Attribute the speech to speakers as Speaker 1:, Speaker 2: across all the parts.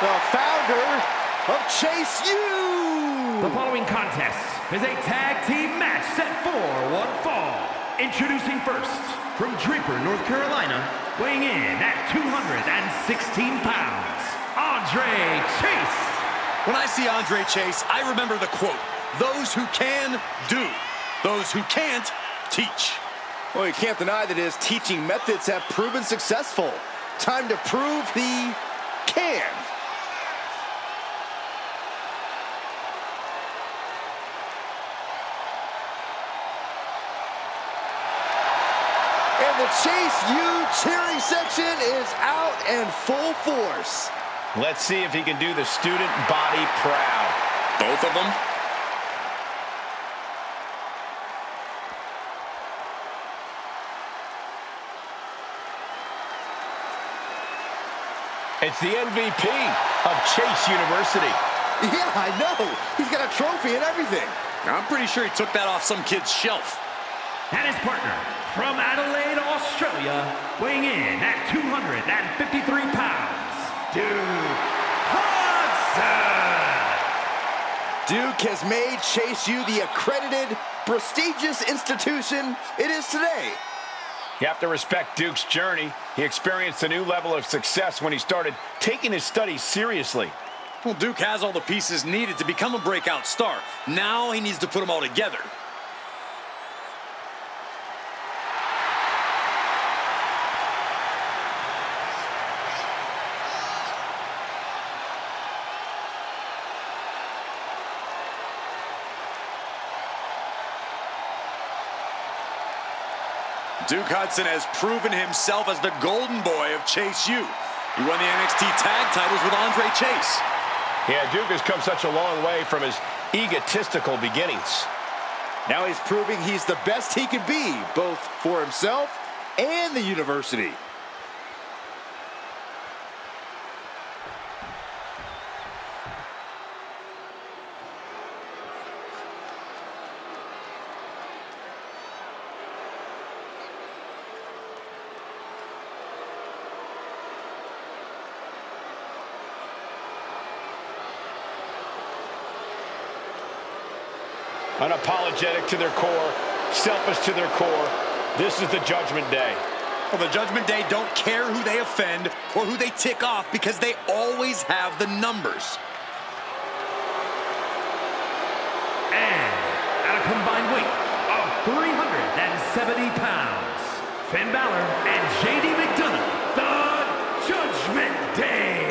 Speaker 1: the founder of Chase U.
Speaker 2: The following contest is a tag team match set for one fall. Introducing first, from Draper, North Carolina, weighing in at 216 pounds, Andre Chase.
Speaker 3: When I see Andre Chase, I remember the quote, "Those who can, do. Those who can't, teach."
Speaker 1: Well, you can't deny that his teaching methods have proven successful. Time to prove he can. And the Chase U cheering section is out in full force.
Speaker 4: Let's see if he can do the student body proud.
Speaker 3: Both of them?
Speaker 4: It's the MVP of Chase University.
Speaker 1: Yeah, I know. He's got a trophy and everything.
Speaker 3: I'm pretty sure he took that off some kid's shelf.
Speaker 2: And his partner, from Adelaide, Australia, weighing in at 253 pounds, Duke Hudson.
Speaker 1: Duke has made Chase U the accredited, prestigious institution it is today.
Speaker 4: You have to respect Duke's journey. He experienced a new level of success when he started taking his studies seriously.
Speaker 3: Well, Duke has all the pieces needed to become a breakout star. Now he needs to put them all together. Duke Hudson has proven himself as the golden boy of Chase U. He won the NXT tag titles with Andre Chase.
Speaker 4: Yeah, Duke has come such a long way from his egotistical beginnings.
Speaker 1: Now he's proving he's the best he can be, both for himself and the university.
Speaker 4: Unapologetic to their core, selfish to their core. This is the Judgment Day.
Speaker 3: Well, the Judgment Day don't care who they offend or who they tick off because they always have the numbers.
Speaker 2: And at a combined weight of 370 pounds, Finn Balor and Jade McDonagh, the Judgment Day.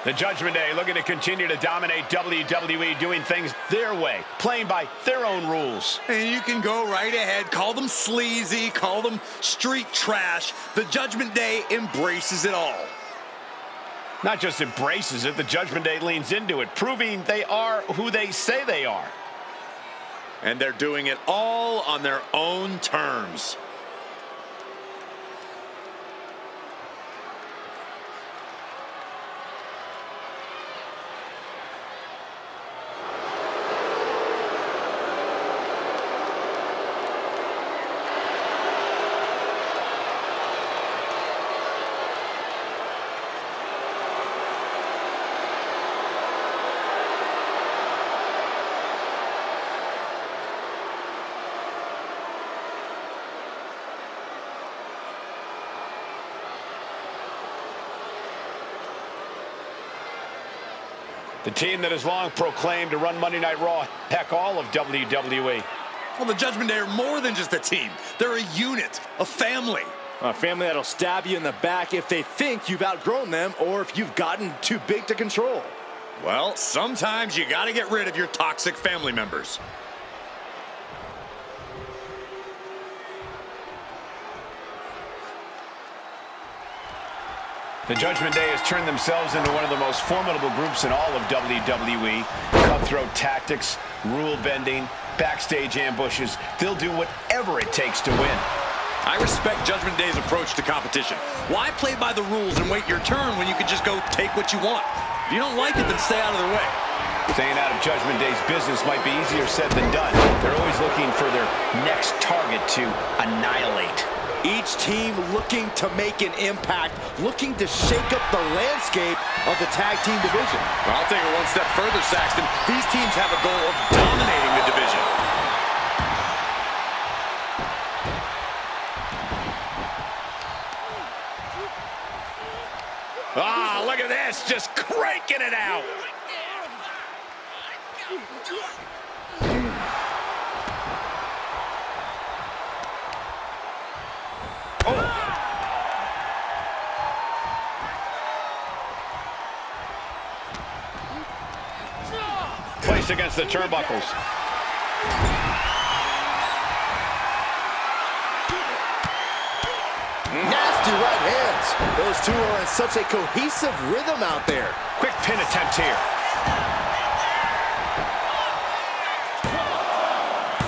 Speaker 4: The Judgment Day looking to continue to dominate WWE, doing things their way, playing by their own rules.
Speaker 3: And you can go right ahead, call them sleazy, call them street trash. The Judgment Day embraces it all.
Speaker 4: Not just embraces it, the Judgment Day leans into it, proving they are who they say they are.
Speaker 3: And they're doing it all on their own terms.
Speaker 4: The team that has long proclaimed to run Monday Night Raw, heck, all of WWE.
Speaker 3: Well, the Judgment Day are more than just a team. They're a unit, a family.
Speaker 1: A family that'll stab you in the back if they think you've outgrown them or if you've gotten too big to control.
Speaker 3: Well, sometimes you gotta get rid of your toxic family members.
Speaker 4: The Judgment Day has turned themselves into one of the most formidable groups in all of WWE. Cutthroat tactics, rule bending, backstage ambushes. They'll do whatever it takes to win.
Speaker 3: I respect Judgment Day's approach to competition. Why play by the rules and wait your turn when you can just go take what you want? If you don't like it, then stay out of their way.
Speaker 4: Staying out of Judgment Day's business might be easier said than done. They're always looking for their next target to annihilate.
Speaker 1: Each team looking to make an impact, looking to shake up the landscape of the tag team division.
Speaker 3: Well, I'll take it one step further, Saxton. These teams have a goal of dominating the division.
Speaker 4: Ah, look at this, just cranking it out. Placed against the turnbuckles.
Speaker 1: Nasty right hands. Those two are in such a cohesive rhythm out there.
Speaker 4: Quick pin attempt here.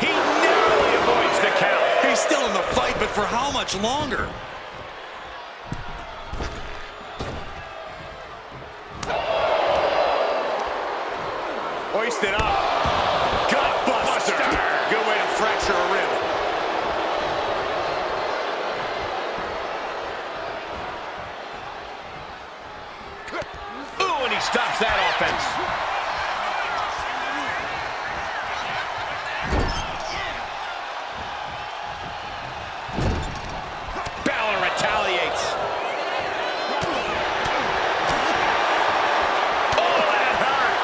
Speaker 4: He narrowly avoids the count.
Speaker 3: He's still in the fight, but for how much longer?
Speaker 4: Hoisted up. Gut buster. Good way to fracture a rib. Ooh, and he stops that offense. Balor retaliates. Oh, that hurt.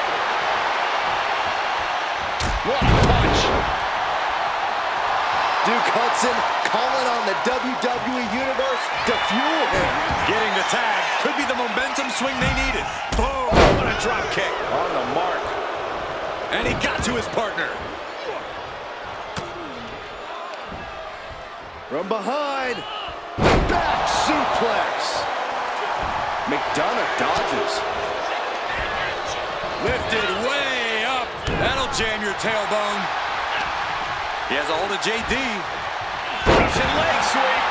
Speaker 4: What a punch.
Speaker 1: Duke Hudson calling on the WWE Universe to fuel him.
Speaker 3: Getting the tag could be the momentum swing they needed. Boom!
Speaker 4: What a drop kick. On the mark.
Speaker 3: And he got to his partner.
Speaker 1: From behind, back suplex. McDonagh dodges.
Speaker 3: Lifted way up. That'll jam your tailbone. He has a hold of JD.
Speaker 4: Russian leg sweep.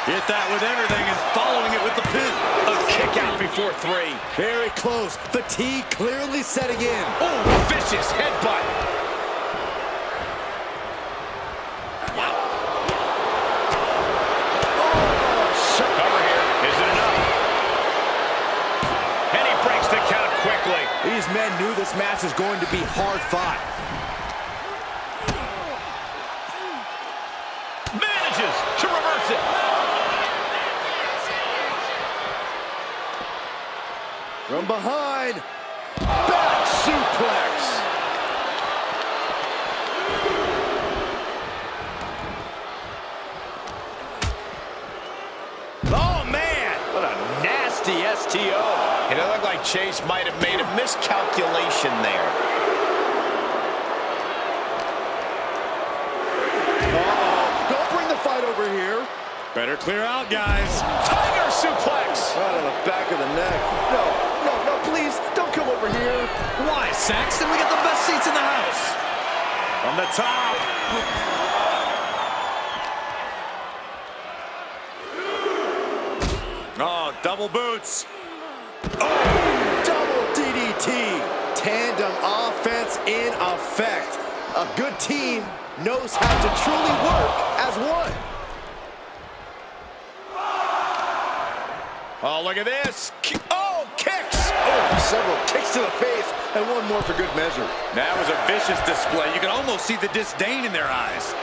Speaker 3: Hit that with everything and following it with the pin.
Speaker 4: A kick out before 3.
Speaker 1: Very close. Fatigue clearly setting in.
Speaker 4: Oh, vicious headbutt. Wow. Cover here. Is it enough? And he breaks the count quickly.
Speaker 1: These men knew this match was going to be hard fought.
Speaker 4: Manages to reverse it.
Speaker 1: From behind, back suplex.
Speaker 4: Oh, man. What a nasty STO. It looked like Chase might have made a miscalculation there.
Speaker 1: Don't bring the fight over here.
Speaker 3: Better clear out, guys.
Speaker 4: Tiger suplex.
Speaker 1: Right on the back of the neck. No, please, don't come over here.
Speaker 3: Why, Saxton? We got the best seats in the house.
Speaker 4: From the top.
Speaker 3: Oh, double boots.
Speaker 1: Double DDT. Tandem offense in effect. A good team knows how to truly work as one.
Speaker 4: Oh, look at this. Oh, kicks.
Speaker 1: Oh, several kicks to the face, and one more for good measure.
Speaker 3: That was a vicious display. You can almost see the disdain in their eyes.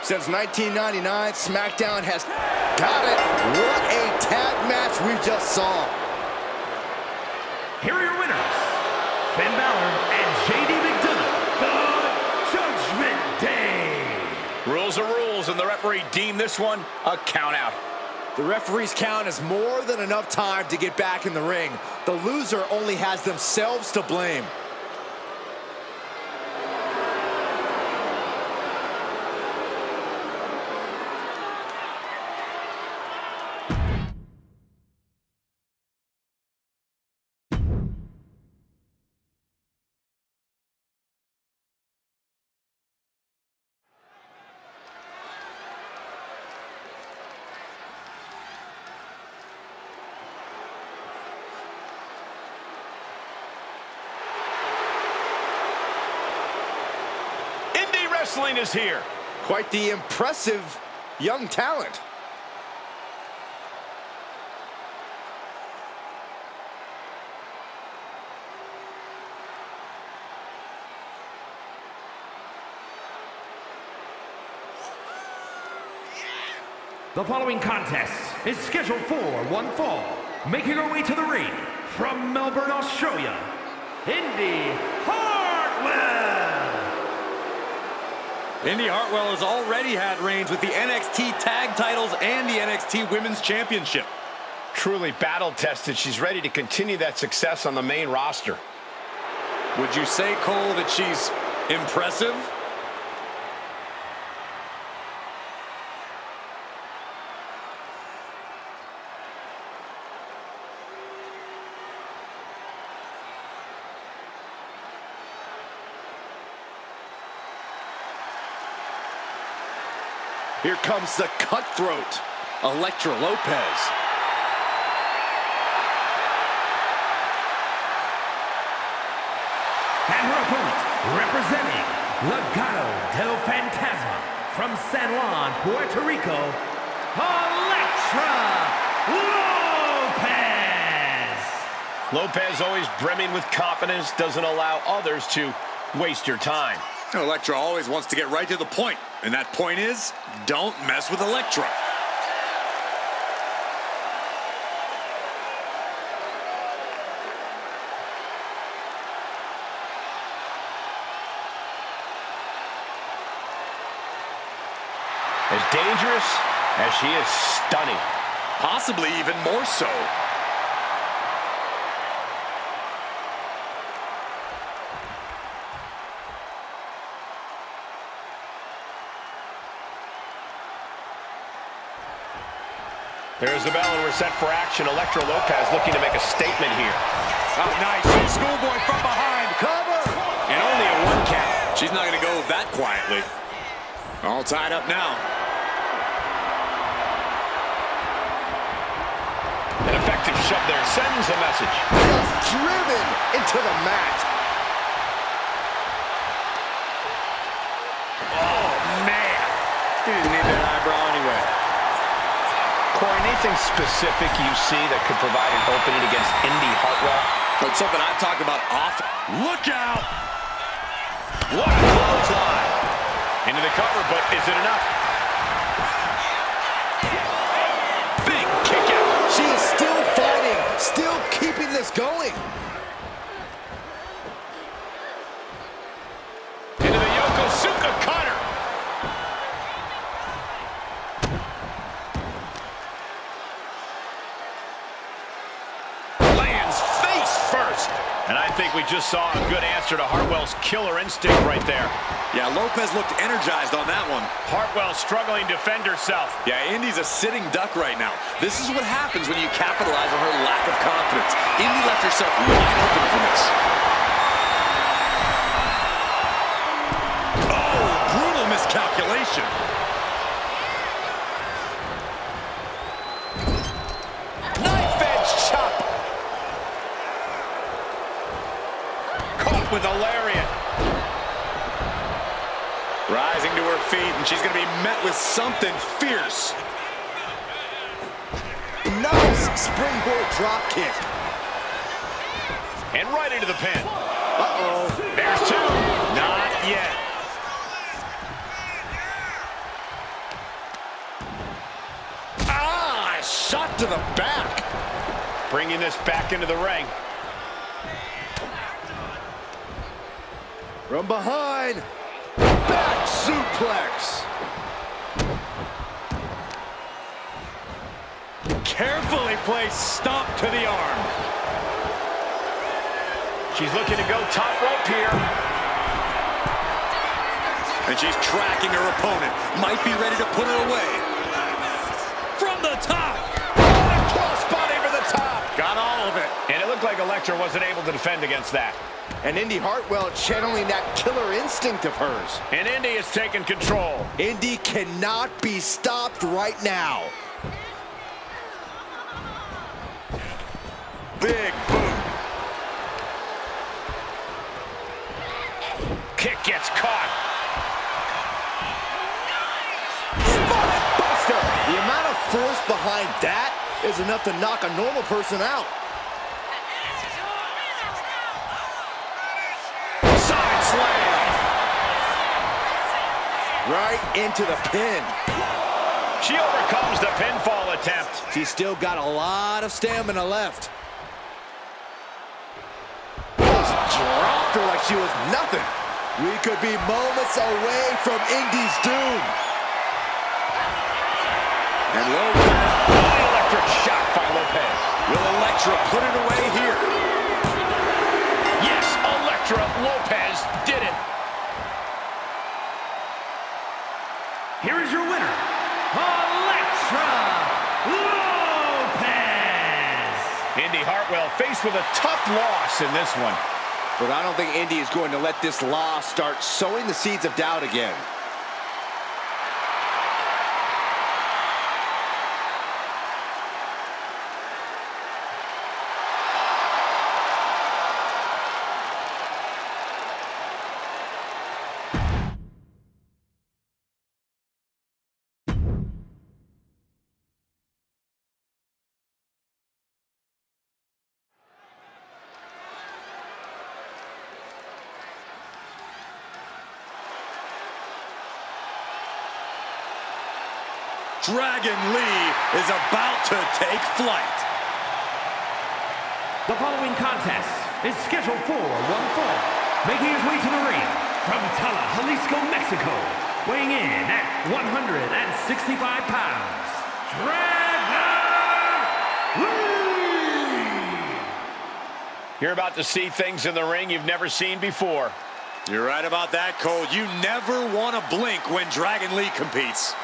Speaker 1: Since 1999, Smackdown has got it. What a tag match we just saw.
Speaker 2: Here are your winners, Finn Balor and JD McDonagh, the Judgment Day.
Speaker 4: Rules are rules, and the referee deemed this one a count out.
Speaker 1: The referee's count is more than enough time to get back in the ring. The loser only has themselves to blame.
Speaker 4: wrestling is here.
Speaker 1: Quite the impressive young talent.
Speaker 2: The following contest is scheduled for one fall. Making her way to the ring from Melbourne, Australia, Indi Hartwell.
Speaker 3: Indi Hartwell has already had reigns with the NXT Tag Titles and the NXT Women's Championship.
Speaker 4: Truly battle-tested. She's ready to continue that success on the main roster.
Speaker 3: Would you say, Cole, that she's impressive?
Speaker 1: Here comes the cutthroat, Elektra Lopez.
Speaker 2: And her opponent, representing Legado del Fantasma from San Juan, Puerto Rico, Elektra Lopez.
Speaker 4: Lopez always brimming with confidence, doesn't allow others to waste your time.
Speaker 3: Elektra always wants to get right to the point, and that point is, don't mess with Elektra.
Speaker 4: As dangerous as she is stunning.
Speaker 3: Possibly even more so.
Speaker 4: There's the bell, and we're set for action. Elektra Lopez looking to make a statement here.
Speaker 3: Oh, nice. Schoolboy from behind.
Speaker 1: Cover!
Speaker 3: And only a 1 count. She's not going to go that quietly. All tied up now.
Speaker 4: An effective shove there sends a message.
Speaker 1: Just driven into the mat.
Speaker 3: Oh, man. He didn't need that eyebrow anyway.
Speaker 4: Corey, anything specific you see that could provide an opening against Indi Hartwell?
Speaker 3: It's something I've talked about often. Look out!
Speaker 4: What a clothesline! Into the cover, but is it enough?
Speaker 3: Big kick out.
Speaker 1: She is still fighting, still keeping this going.
Speaker 4: Into the Yokosuka cutter. Lands face first. And I think we just saw a good answer to Hartwell's killer instinct right there.
Speaker 3: Yeah, Lopez looked energized on that one.
Speaker 4: Hartwell struggling to defend herself.
Speaker 3: Yeah, Indi's a sitting duck right now. This is what happens when you capitalize on her lack of confidence. Indi left herself wide open for this. Oh, brutal miscalculation.
Speaker 4: Knife edge chop. Caught with a lariat.
Speaker 3: Rising to her feet, and she's going to be met with something fierce.
Speaker 1: Nice springboard drop kick.
Speaker 4: And right into the pin.
Speaker 1: Uh-oh.
Speaker 4: There's 2. Not yet.
Speaker 1: Ah, shot to the back.
Speaker 4: Bringing this back into the ring.
Speaker 1: From behind. Back suplex.
Speaker 3: Carefully placed stomp to the arm.
Speaker 4: She's looking to go top rope here.
Speaker 3: And she's tracking her opponent. Might be ready to put her away. From the top.
Speaker 1: Crossbody for the top.
Speaker 3: Got all of it.
Speaker 4: And it looked like Elektra wasn't able to defend against that.
Speaker 1: And Indi Hartwell channeling that killer instinct of hers.
Speaker 4: And Indi has taken control.
Speaker 1: Indi cannot be stopped right now.
Speaker 3: Big boot.
Speaker 4: Kick gets caught.
Speaker 1: force behind that is enough to knock a normal person out.
Speaker 3: Side slam.
Speaker 1: Right into the pin.
Speaker 4: She overcomes the pinfall attempt.
Speaker 1: She's still got a lot of stamina left. Just dropped her like she was nothing. We could be moments away from Indi's doom.
Speaker 3: And Lopez.
Speaker 4: Electric shot by Lopez.
Speaker 3: Will Elektra put it away here?
Speaker 4: Yes, Elektra. Lopez did it.
Speaker 2: Here is your winner, Elektra Lopez.
Speaker 4: Indi Hartwell faced with a tough loss in this one.
Speaker 1: But I don't think Indi is going to let this loss start sowing the seeds of doubt again.
Speaker 3: Dragon Lee is about to take flight.
Speaker 2: The following contest is scheduled for one fall. Making his way to the ring from Jalisco, Mexico, weighing in at 165 pounds, Dragon Lee!
Speaker 4: You're about to see things in the ring you've never seen before.
Speaker 3: You're right about that, Cole. You never want to blink when Dragon Lee competes.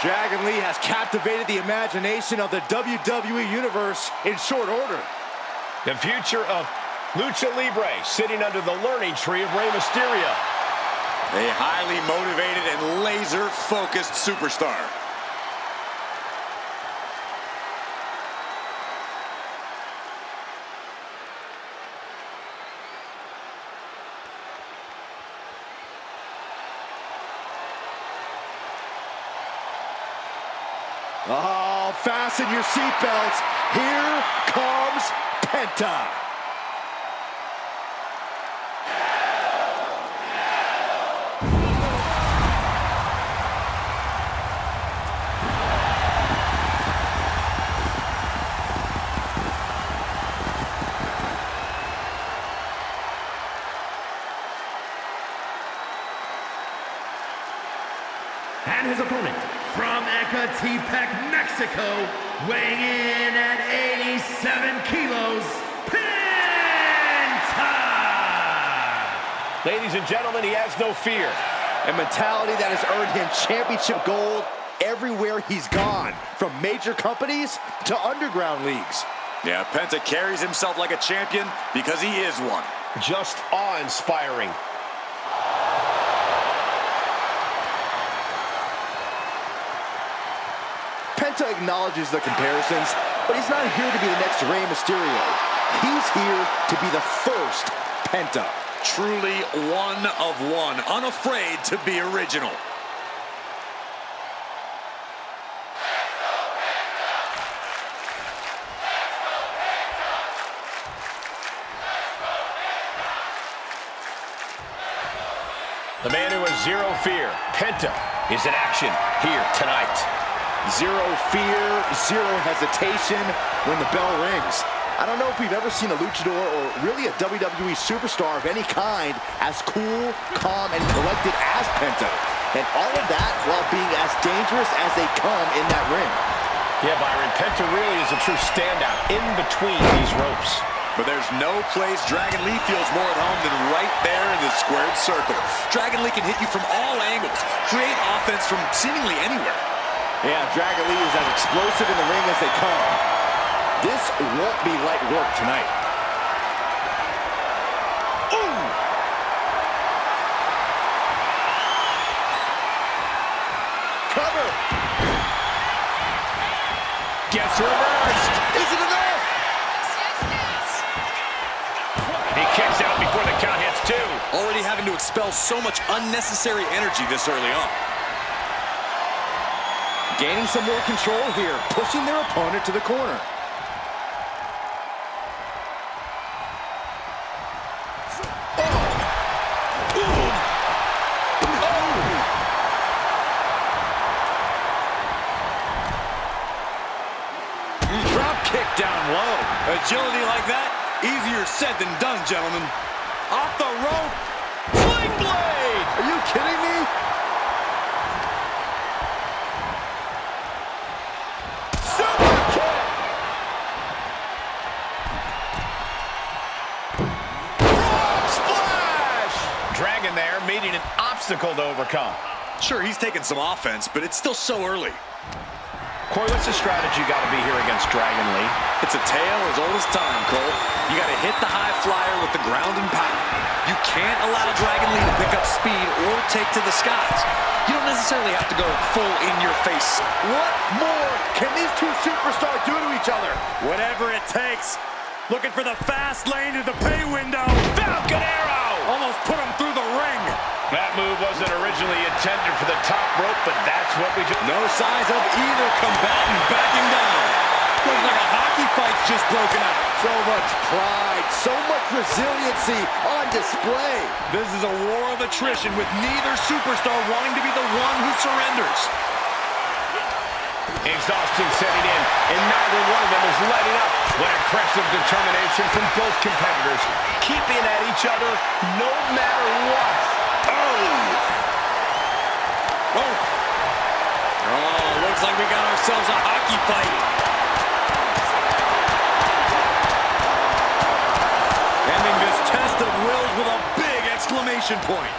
Speaker 1: Dragon Lee has captivated the imagination of the WWE Universe in short order.
Speaker 4: The future of Lucha Libre sitting under the learning tree of Rey Mysterio.
Speaker 3: A highly motivated and laser-focused superstar.
Speaker 1: Oh, fasten your seatbelts. Here comes Penta.
Speaker 2: And his opponent, from Ecatepec, Mexico, weighing in at 87 kilos, Penta!
Speaker 4: Ladies and gentlemen, he has no fear.
Speaker 1: A mentality that has earned him championship gold everywhere he's gone, from major companies to underground leagues.
Speaker 3: Yeah, Penta carries himself like a champion because he is one.
Speaker 4: Just awe-inspiring.
Speaker 1: Penta acknowledges the comparisons, but he's not here to be the next Rey Mysterio. He's here to be the first Penta.
Speaker 3: Truly one of one, unafraid to be original.
Speaker 4: The man who has zero fear, Penta, is in action here tonight.
Speaker 1: Zero fear, zero hesitation when the bell rings. I don't know if we've ever seen a luchador or really a WWE superstar of any kind as cool, calm, and collected as Penta. And all of that while being as dangerous as they come in that ring.
Speaker 4: Yeah, Byron, Penta really is a true standout in between these ropes.
Speaker 3: But there's no place Dragon Lee feels more at home than right there in the squared circle. Dragon Lee can hit you from all angles, create offense from seemingly anywhere.
Speaker 1: Yeah, Dragon Lee is as explosive in the ring as they come. This won't be light work tonight. Ooh! cover.
Speaker 4: Gets reversed.
Speaker 1: Is it enough?
Speaker 4: He kicks out before the count hits 2.
Speaker 3: Already having to expel so much unnecessary energy this early on.
Speaker 1: Gaining some more control here, pushing their opponent to the corner.
Speaker 3: Kick down low. Agility like that, easier said than done, gentlemen. Off the rope. Sling blade!
Speaker 1: Are you kidding me? Super kick! Frog splash!
Speaker 4: Dragon there, meeting an obstacle to overcome.
Speaker 3: Sure, he's taking some offense, but it's still so early.
Speaker 4: Corey, what's the strategy got to be here against Dragon Lee?
Speaker 3: It's a tale as old as time, Cole. You got to hit the high flyer with the ground and pound. You can't allow Dragon Lee to pick up speed or take to the skies. You don't necessarily have to go full in your face.
Speaker 1: What more can these two superstars do to each other?
Speaker 3: Whatever it takes. Looking for the fast lane to the pay window.
Speaker 4: Falcon Arrow!
Speaker 3: Almost put him through the ring.
Speaker 4: That move wasn't originally intended for the top rope, but that's what we do.
Speaker 3: No signs of either combatant backing down. Looks like a hockey fight's just broken out.
Speaker 1: So much pride, so much resiliency on display.
Speaker 3: This is a war of attrition with neither superstar wanting to be the one who surrenders.
Speaker 4: Exhaustion setting in, and neither one of them is letting up. What impressive determination from both competitors, keeping at each other no matter what.
Speaker 3: Oh, looks like we got ourselves a hockey fight. Ending this test of wills with a big exclamation point.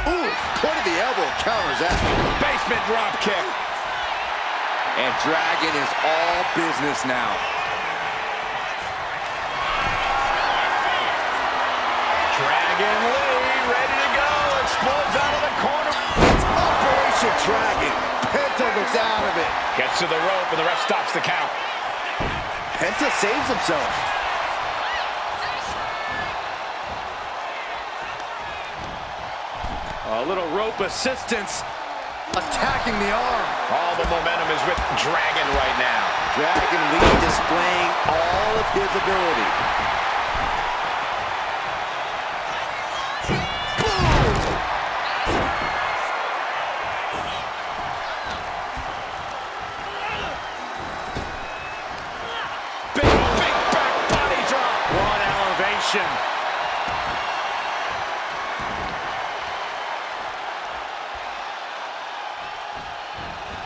Speaker 1: Ooh, point of the elbow counters that.
Speaker 4: Basement drop kick.
Speaker 1: And Dragon is all business now.
Speaker 4: Dragon Lee ready to go. Explodes out of the corner.
Speaker 1: It's Operation Dragon. Penta looks out of it.
Speaker 4: Gets to the rope and the ref stops the count.
Speaker 1: Penta saves himself. A little rope assistance. Attacking the arm.
Speaker 4: All the momentum is with Dragon right now.
Speaker 1: Dragon Lee displaying all of his ability.
Speaker 4: Big back body drop.
Speaker 3: One elevation.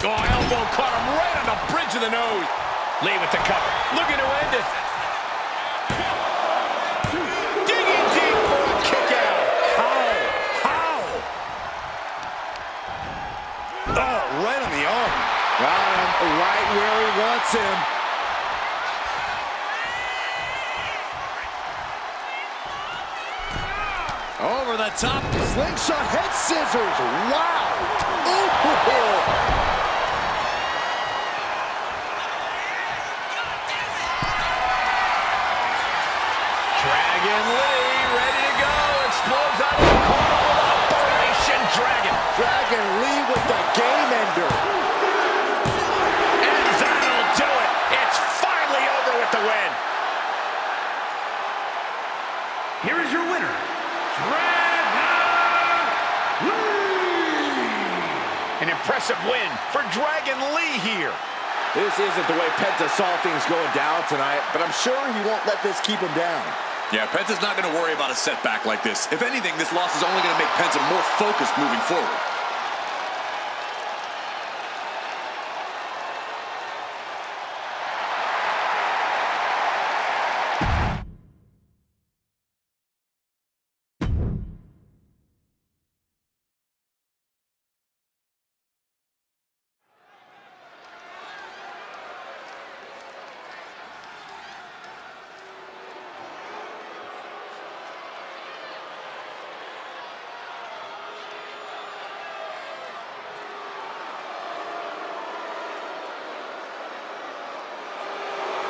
Speaker 4: Oh, elbow caught him right on the bridge of the nose. Lee with the cover. Looking to end it. Digging deep for a kick out.
Speaker 3: How? Oh, right on the arm.
Speaker 1: Got him right where he wants him.
Speaker 3: Over the top.
Speaker 1: Slingshot head scissors. Wow. Ooh.
Speaker 4: Dragon Lee ready to go. Explodes out of the corner with Operation Dragon.
Speaker 1: Dragon Lee with the game ender.
Speaker 4: And that'll do it. It's finally over with the win.
Speaker 2: Here is your winner, Dragon Lee!
Speaker 4: An impressive win for Dragon Lee here.
Speaker 1: This isn't the way Penta saw things going down tonight, but I'm sure he won't let this keep him down.
Speaker 3: Yeah, Penta's not going to worry about a setback like this. If anything, this loss is only going to make Penta more focused moving forward.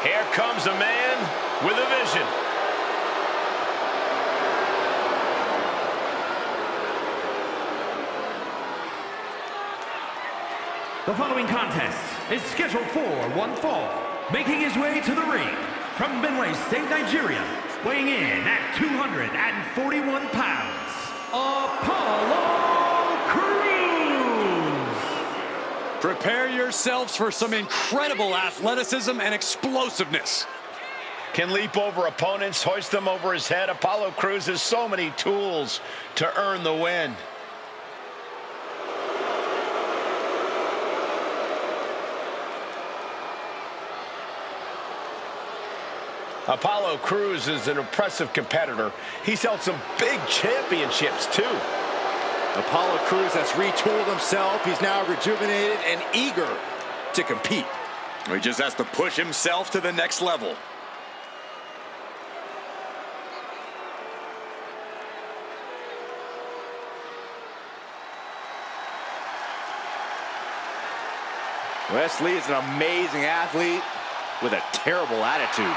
Speaker 4: Here comes a man with a vision.
Speaker 2: The following contest is scheduled for one fall. Making his way to the ring from Benue State, Nigeria, weighing in at 241 pounds, Apollo Crews.
Speaker 3: Prepare yourselves for some incredible athleticism and explosiveness.
Speaker 4: Can leap over opponents, hoist them over his head. Apollo Crews has so many tools to earn the win. Apollo Crews is an impressive competitor. He's held some big championships, too.
Speaker 1: Apollo Crews has retooled himself. He's now rejuvenated and eager to compete.
Speaker 3: He just has to push himself to the next level.
Speaker 1: Wes Lee is an amazing athlete with a terrible attitude.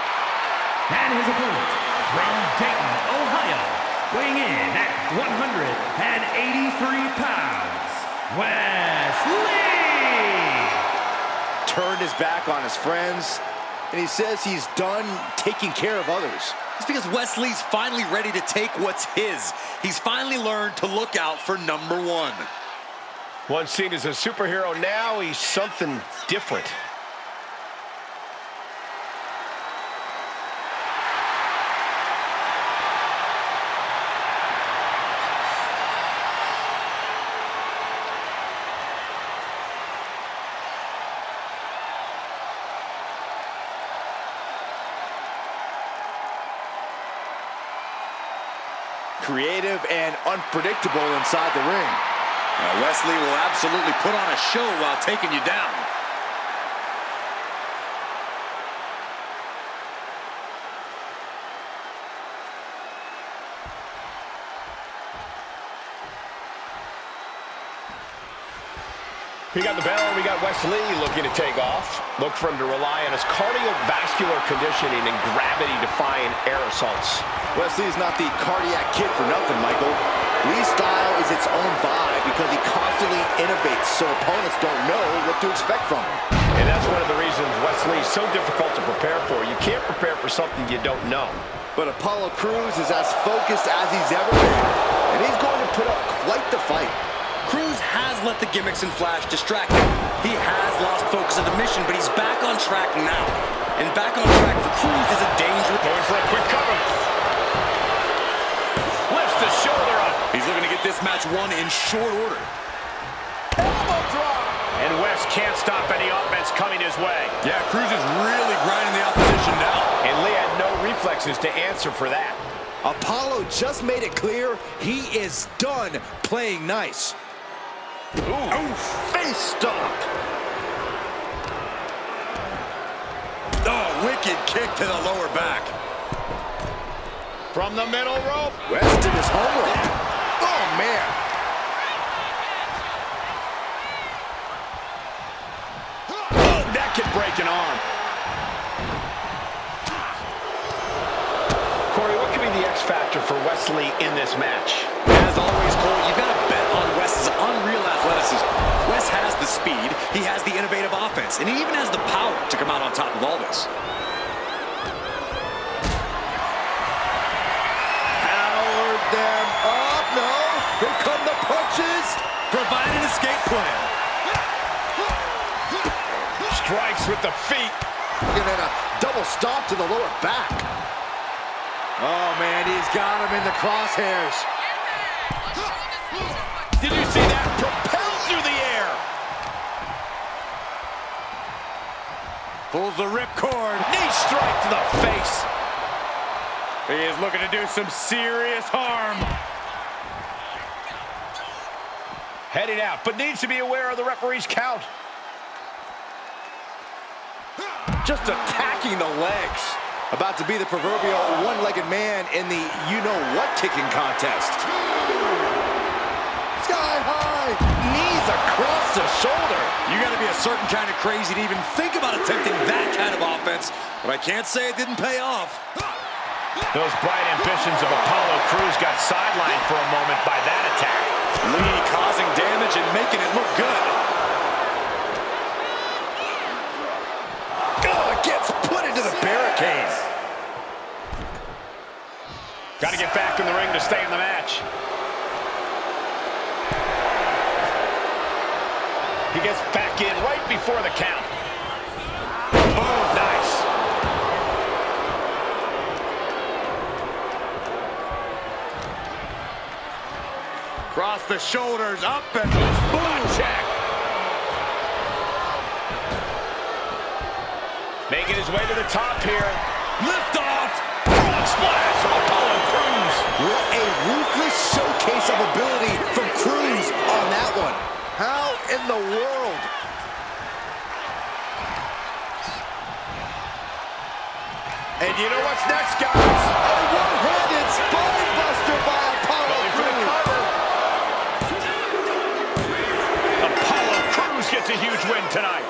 Speaker 2: And his opponent from Dayton, Ohio, weighing in at 183 pounds, Wes Lee!
Speaker 1: Turned his back on his friends, and he says he's done taking care of others.
Speaker 3: It's because Wes Lee's finally ready to take what's his. He's finally learned to look out for number one.
Speaker 4: Once seen as a superhero, now he's something different.
Speaker 1: Creative and unpredictable inside the ring.
Speaker 3: Wes Lee will absolutely put on a show while taking you down.
Speaker 4: We got the bell, and we got Wes Lee looking to take off. Look for him to rely on his cardiovascular conditioning and gravity-defying air assaults.
Speaker 1: Wes Lee's not the cardiac kid for nothing, Michael. Lee's style is its own vibe because he constantly innovates so opponents don't know what to expect from him.
Speaker 4: And that's one of the reasons Wes Lee's so difficult to prepare for. You can't prepare for something you don't know.
Speaker 1: But Apollo Crews is as focused as he's ever been, and he's going to put up quite the fight.
Speaker 3: Crews has let the gimmicks and flash distract him. He has lost focus of the mission, but he's back on track now. And back on track for Crews is a dangerous...
Speaker 4: Going for a quick cover. Lifts the shoulder up.
Speaker 3: He's looking to get this match won in short order.
Speaker 4: Elbow drop. And Wes can't stop any offense coming his way.
Speaker 3: Yeah, Crews is really grinding the opposition now.
Speaker 4: And Lee had no reflexes to answer for that.
Speaker 1: Apollo just made it clear he is done playing nice.
Speaker 4: Ooh, face stop.
Speaker 3: Oh, wicked kick to the lower back.
Speaker 4: From the middle rope.
Speaker 1: Wes did his homework. Oh, man.
Speaker 4: Oh, that could break an arm. Corey, what could be the X factor for Wes Lee in this match?
Speaker 3: As always, Cole, you've got to bet on Wes's unreal athleticism. Wes has the speed, he has the innovative offense, and he even has the power to come out on top of all this.
Speaker 1: Powered them up. No. Here come the punches.
Speaker 3: Provide an escape plan.
Speaker 4: Strikes with the feet.
Speaker 1: And then a double stomp to the lower back. Oh, man, he's got him in the crosshairs.
Speaker 4: Did you see that? Propelled through the air.
Speaker 3: Pulls the ripcord.
Speaker 4: Knee strike to the face.
Speaker 3: He is looking to do some serious harm.
Speaker 4: Heading out, but needs to be aware of the referee's count.
Speaker 1: Just attacking the legs. About to be the proverbial one-legged man in the you-know-what kicking contest. Sky high, knees across the
Speaker 3: a shoulder. You got to be a certain kind of crazy to even think about attempting that kind of offense, but I can't say it didn't pay off.
Speaker 4: Those bright ambitions of Apollo Crews got sidelined for a moment by that attack.
Speaker 3: Lee causing damage and making it look good.
Speaker 1: Oh, it gets put into the barricades.
Speaker 4: Got to get back in the ring to stay in the match. He gets back in right before the count. Boom, nice.
Speaker 1: Cross the shoulders, up and boom, check.
Speaker 4: Making his way to the top here.
Speaker 3: Lift off.
Speaker 4: Frog splash from Apollo Crews.
Speaker 1: What a ruthless showcase of ability from Crews on that one. How in the world? And you know what's next, guys? A one-handed spine buster by Apollo Crews.
Speaker 4: Apollo Crews gets a huge win tonight.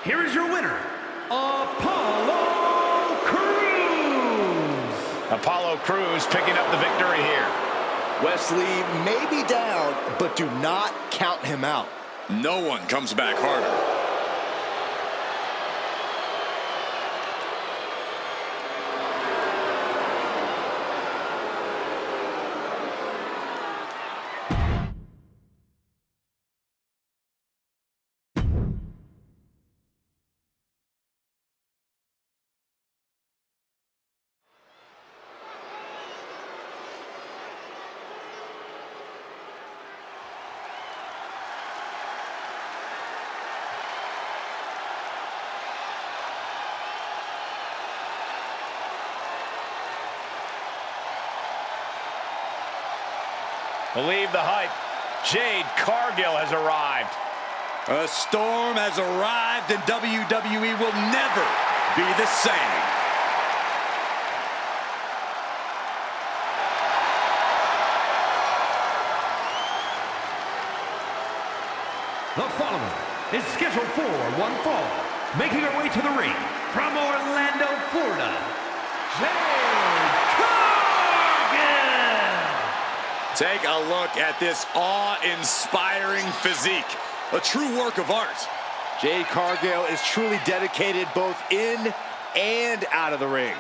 Speaker 2: Here is your winner, Apollo Crews.
Speaker 4: Apollo Crews picking up the victory here.
Speaker 1: Wes Lee may be down, but do not count him out.
Speaker 3: No one comes back harder.
Speaker 4: Believe the hype. Jade Cargill has arrived.
Speaker 3: A storm has arrived and WWE will never be the same.
Speaker 2: The following is scheduled for one fall. Making her way to the ring from Orlando, Florida, Jade Cargill.
Speaker 3: Take a look at this awe-inspiring physique. A true work of art.
Speaker 1: Jade Cargill is truly dedicated both in and out of the ring.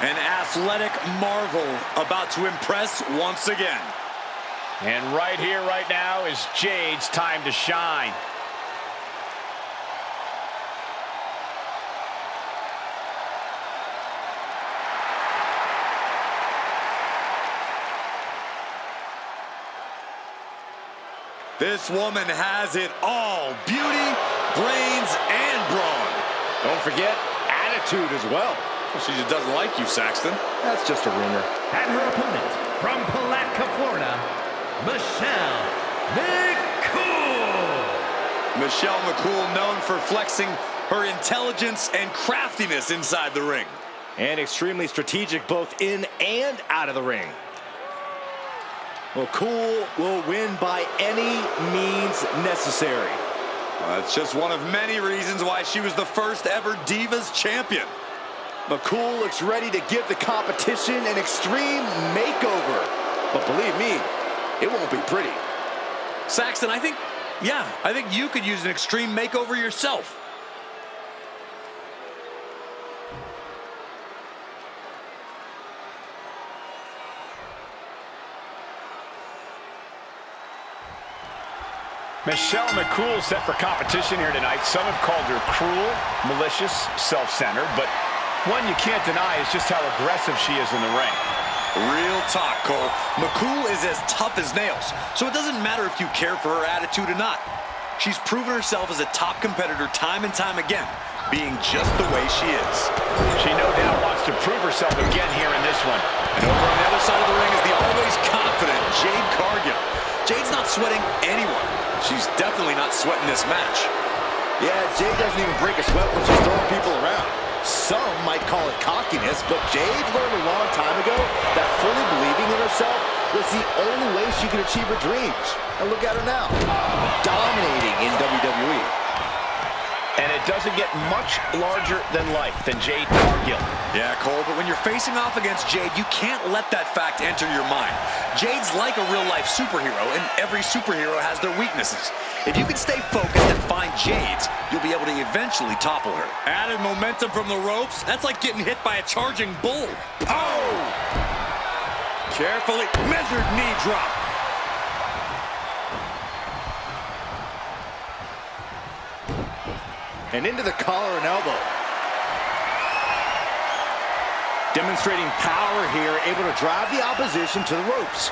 Speaker 3: An athletic marvel about to impress once again.
Speaker 4: And right here, right now, is Jade's time to shine.
Speaker 3: This woman has it all. Beauty, brains, and brawn.
Speaker 1: Don't forget, attitude as well.
Speaker 3: She just doesn't like you, Saxton.
Speaker 1: That's just a rumor.
Speaker 2: And her opponent from Palatka, Florida, Michelle McCool.
Speaker 3: Michelle McCool, known for flexing her intelligence and craftiness inside the ring.
Speaker 1: And extremely strategic both in and out of the ring. McCool will win by any means necessary.
Speaker 3: That's just one of many reasons why she was the first ever Divas champion.
Speaker 1: McCool looks ready to give the competition an extreme makeover. But believe me, it won't be pretty.
Speaker 3: Saxton, I think you could use an extreme makeover yourself.
Speaker 4: Michelle McCool set for competition here tonight. Some have called her cruel, malicious, self-centered, but one you can't deny is just how aggressive she is in the ring.
Speaker 3: Real talk, Cole. McCool is as tough as nails, so it doesn't matter if you care for her attitude or not. She's proven herself as a top competitor time and time again, being just the way she is.
Speaker 4: She no doubt wants to prove herself again here in this one.
Speaker 3: And over on the other side of the ring is the always confident Jade Cargill. Jade's not sweating anyone. She's definitely not sweating this match.
Speaker 1: Yeah, Jade doesn't even break a sweat when she's throwing people around. Some might call it cockiness, but Jade learned a long time ago that fully believing in herself was the only way she could achieve her dreams. And look at her now, dominating in WWE.
Speaker 4: And it doesn't get much larger than life than Jade Cargill.
Speaker 3: Yeah, Cole, but when you're facing off against Jade, you can't let that fact enter your mind. Jade's like a real-life superhero, and every superhero has their weaknesses. If you can stay focused and find Jade's, you'll be able to eventually topple her. Added momentum from the ropes? That's like getting hit by a charging bull. Oh! Carefully measured knee drop.
Speaker 1: And into the collar and elbow. Demonstrating power here, able to drive the opposition to the ropes.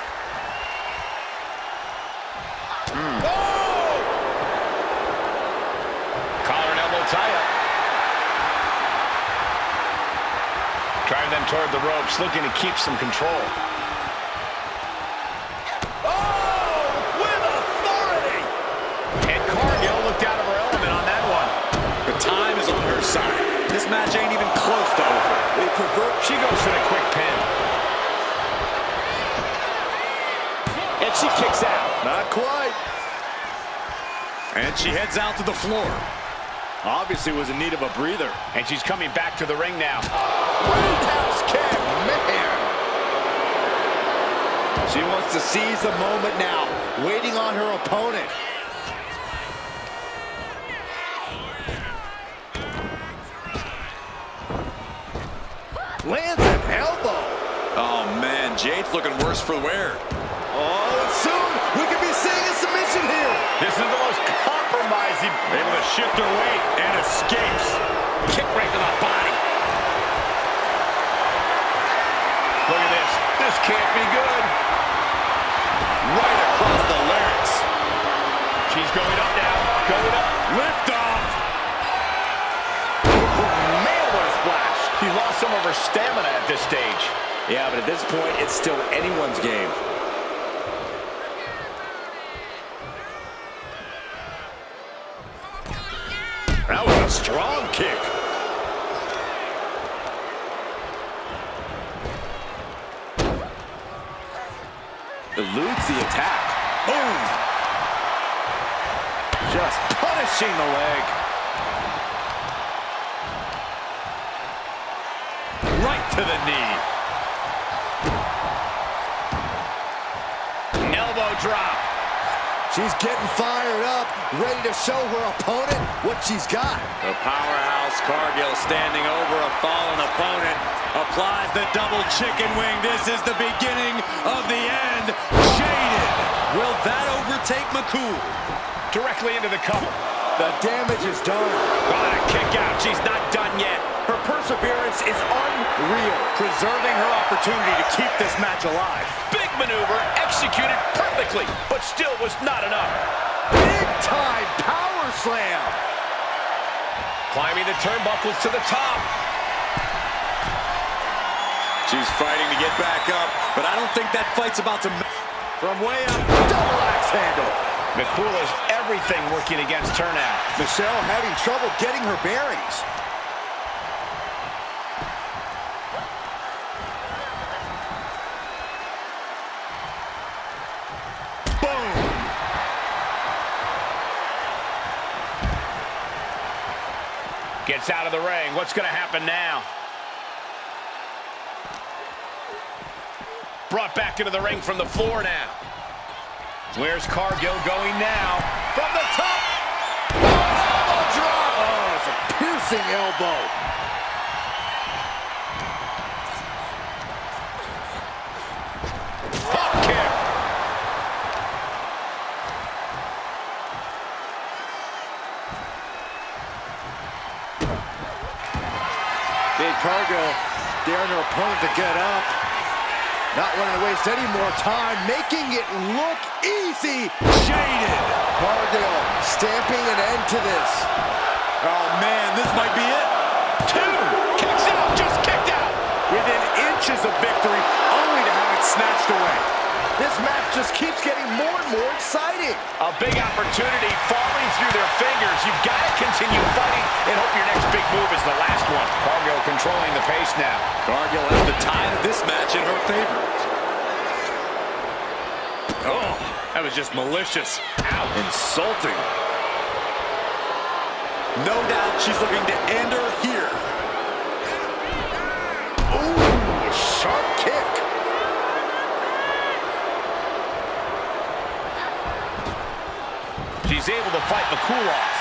Speaker 4: Oh! Collar and elbow tie-up. Driving them toward the ropes, looking to keep some control. Oh! With authority! And Cargill looked out of her element on that one.
Speaker 3: The time is on her side. This match ain't even close to over.
Speaker 4: She goes for the quick pin. And she kicks out.
Speaker 1: Not quite.
Speaker 3: And she heads out to the floor.
Speaker 1: Obviously was in need of a breather.
Speaker 4: And she's coming back to the ring now.
Speaker 1: Roundhouse kick, man. She wants to seize the moment now, waiting on her opponent. Lands an elbow.
Speaker 3: Oh, man, Jade's looking worse for wear.
Speaker 1: Oh, and soon we could be seeing a submission here.
Speaker 4: This is the most compromising. Able to shift her weight
Speaker 3: And escapes. Kick right to the body.
Speaker 4: Look at this. This can't be good.
Speaker 3: Right across the larynx.
Speaker 4: She's going up now. Going up.
Speaker 3: Lift off.
Speaker 1: Man, what a splash.
Speaker 4: She's lost some of her stamina at this stage.
Speaker 1: Yeah, but at this point, it's still anyone's game.
Speaker 3: That was a strong kick.
Speaker 1: Eludes the attack.
Speaker 3: Boom.
Speaker 1: Just punishing the leg.
Speaker 3: Right to the knee.
Speaker 4: Elbow drop.
Speaker 1: She's getting fired up, ready to show her opponent what she's got.
Speaker 3: The powerhouse Cargill standing over a fallen opponent. Applies the double chicken wing. This is the beginning of the end. Jaded. Will that overtake McCool?
Speaker 4: Directly into the cover.
Speaker 1: The damage is done.
Speaker 4: What a kick out. She's not done yet.
Speaker 1: Her perseverance is unreal, preserving her opportunity to keep this match alive.
Speaker 4: Big maneuver executed perfectly, but still was not enough.
Speaker 1: Big time power slam.
Speaker 4: Climbing the turnbuckles to the top.
Speaker 3: She's fighting to get back up, but I don't think that fight's about to...
Speaker 1: From way up, double axe handle.
Speaker 4: McCool has everything working against her now.
Speaker 1: Michelle having trouble getting her bearings.
Speaker 3: Boom!
Speaker 4: Gets out of the ring. What's going to happen now? Brought back into the ring from the floor now. Where's Cargill going now? From the top!
Speaker 1: Elbow drop! Oh, it's a piercing elbow.
Speaker 4: Hop kick!
Speaker 1: Jade Cargill daring her opponent to get up. Not wanting to waste any more time, making it look easy.
Speaker 3: Jaded.
Speaker 1: Cargill stamping an end to this.
Speaker 3: Oh, man, this might be it.
Speaker 4: 2, kicks out, just kicked out.
Speaker 1: Within inches of victory, only to have it snatched away. This match just keeps getting more and more exciting.
Speaker 4: A big opportunity falling through their fingers. You've got to continue fighting and hope your next big move is the last one. Cargill controlling the pace now.
Speaker 3: Cargill has the tide of this match in her favor. Oh, that was just malicious. Ow. Insulting. No doubt she's looking to end her here.
Speaker 1: Ooh, a sharp kick.
Speaker 4: She's able to fight McCool off.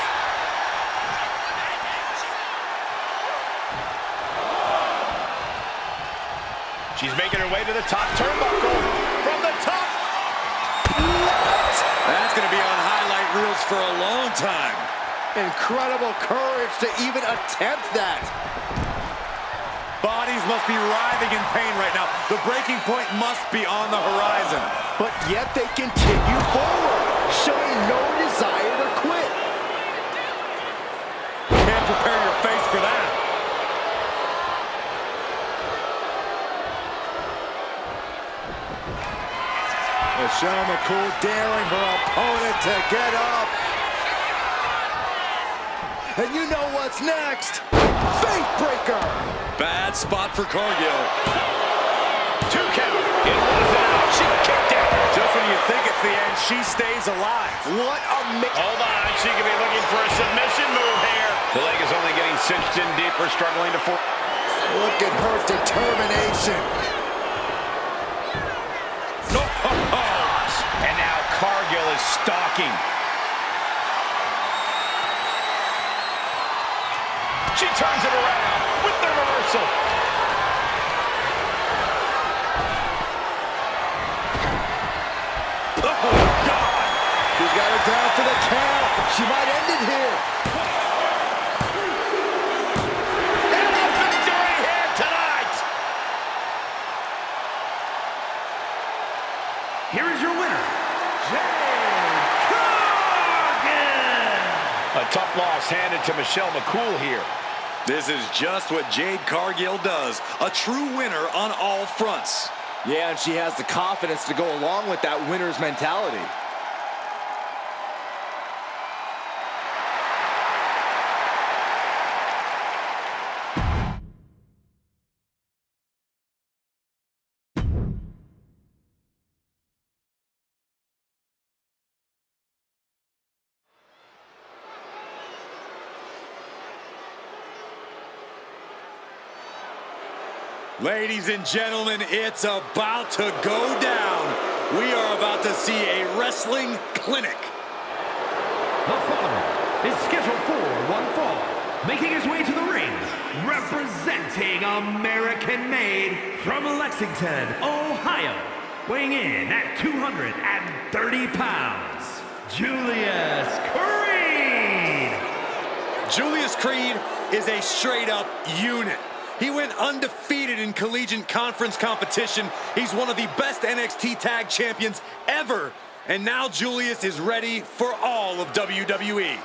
Speaker 4: She's making her way to the top turnbuckle. From the top.
Speaker 3: That's going to be on highlight reels for a long time.
Speaker 1: Incredible courage to even attempt that.
Speaker 3: Bodies must be writhing in pain right now. The breaking point must be on the horizon.
Speaker 1: But yet they continue forward, showing no desire to quit.
Speaker 3: Can't prepare your face for that.
Speaker 1: Michelle McCool daring her opponent to get up. And you know what's next. Faith breaker.
Speaker 3: Bad spot for Cargill.
Speaker 4: 2 count. It was out. She kicked out.
Speaker 3: Just when you think it's the end, she stays alive.
Speaker 1: What a
Speaker 4: Hold on. She could be looking for a submission move here. The leg is only getting cinched in deeper, struggling to form.
Speaker 1: Look at her determination.
Speaker 4: And now Cargill is stalking. She turns it around with the reversal.
Speaker 1: Oh, God. She's got her down for the count. She might end it here.
Speaker 4: And the victory here tonight.
Speaker 2: Here is your winner, Jade Cargill.
Speaker 4: A tough loss handed to Michelle McCool here.
Speaker 3: This is just what Jade Cargill does. A true winner on all fronts.
Speaker 1: Yeah, and she has the confidence to go along with that winner's mentality.
Speaker 3: Ladies and gentlemen, it's about to go down. We are about to see a wrestling clinic.
Speaker 2: The following is scheduled for one fall. Making his way to the ring, representing American-made from Lexington, Ohio. Weighing in at 230 pounds, Julius Creed.
Speaker 3: Julius Creed is a straight-up unit. He went undefeated in collegiate conference competition. He's one of the best NXT tag champions ever. And now Julius is ready for all of WWE.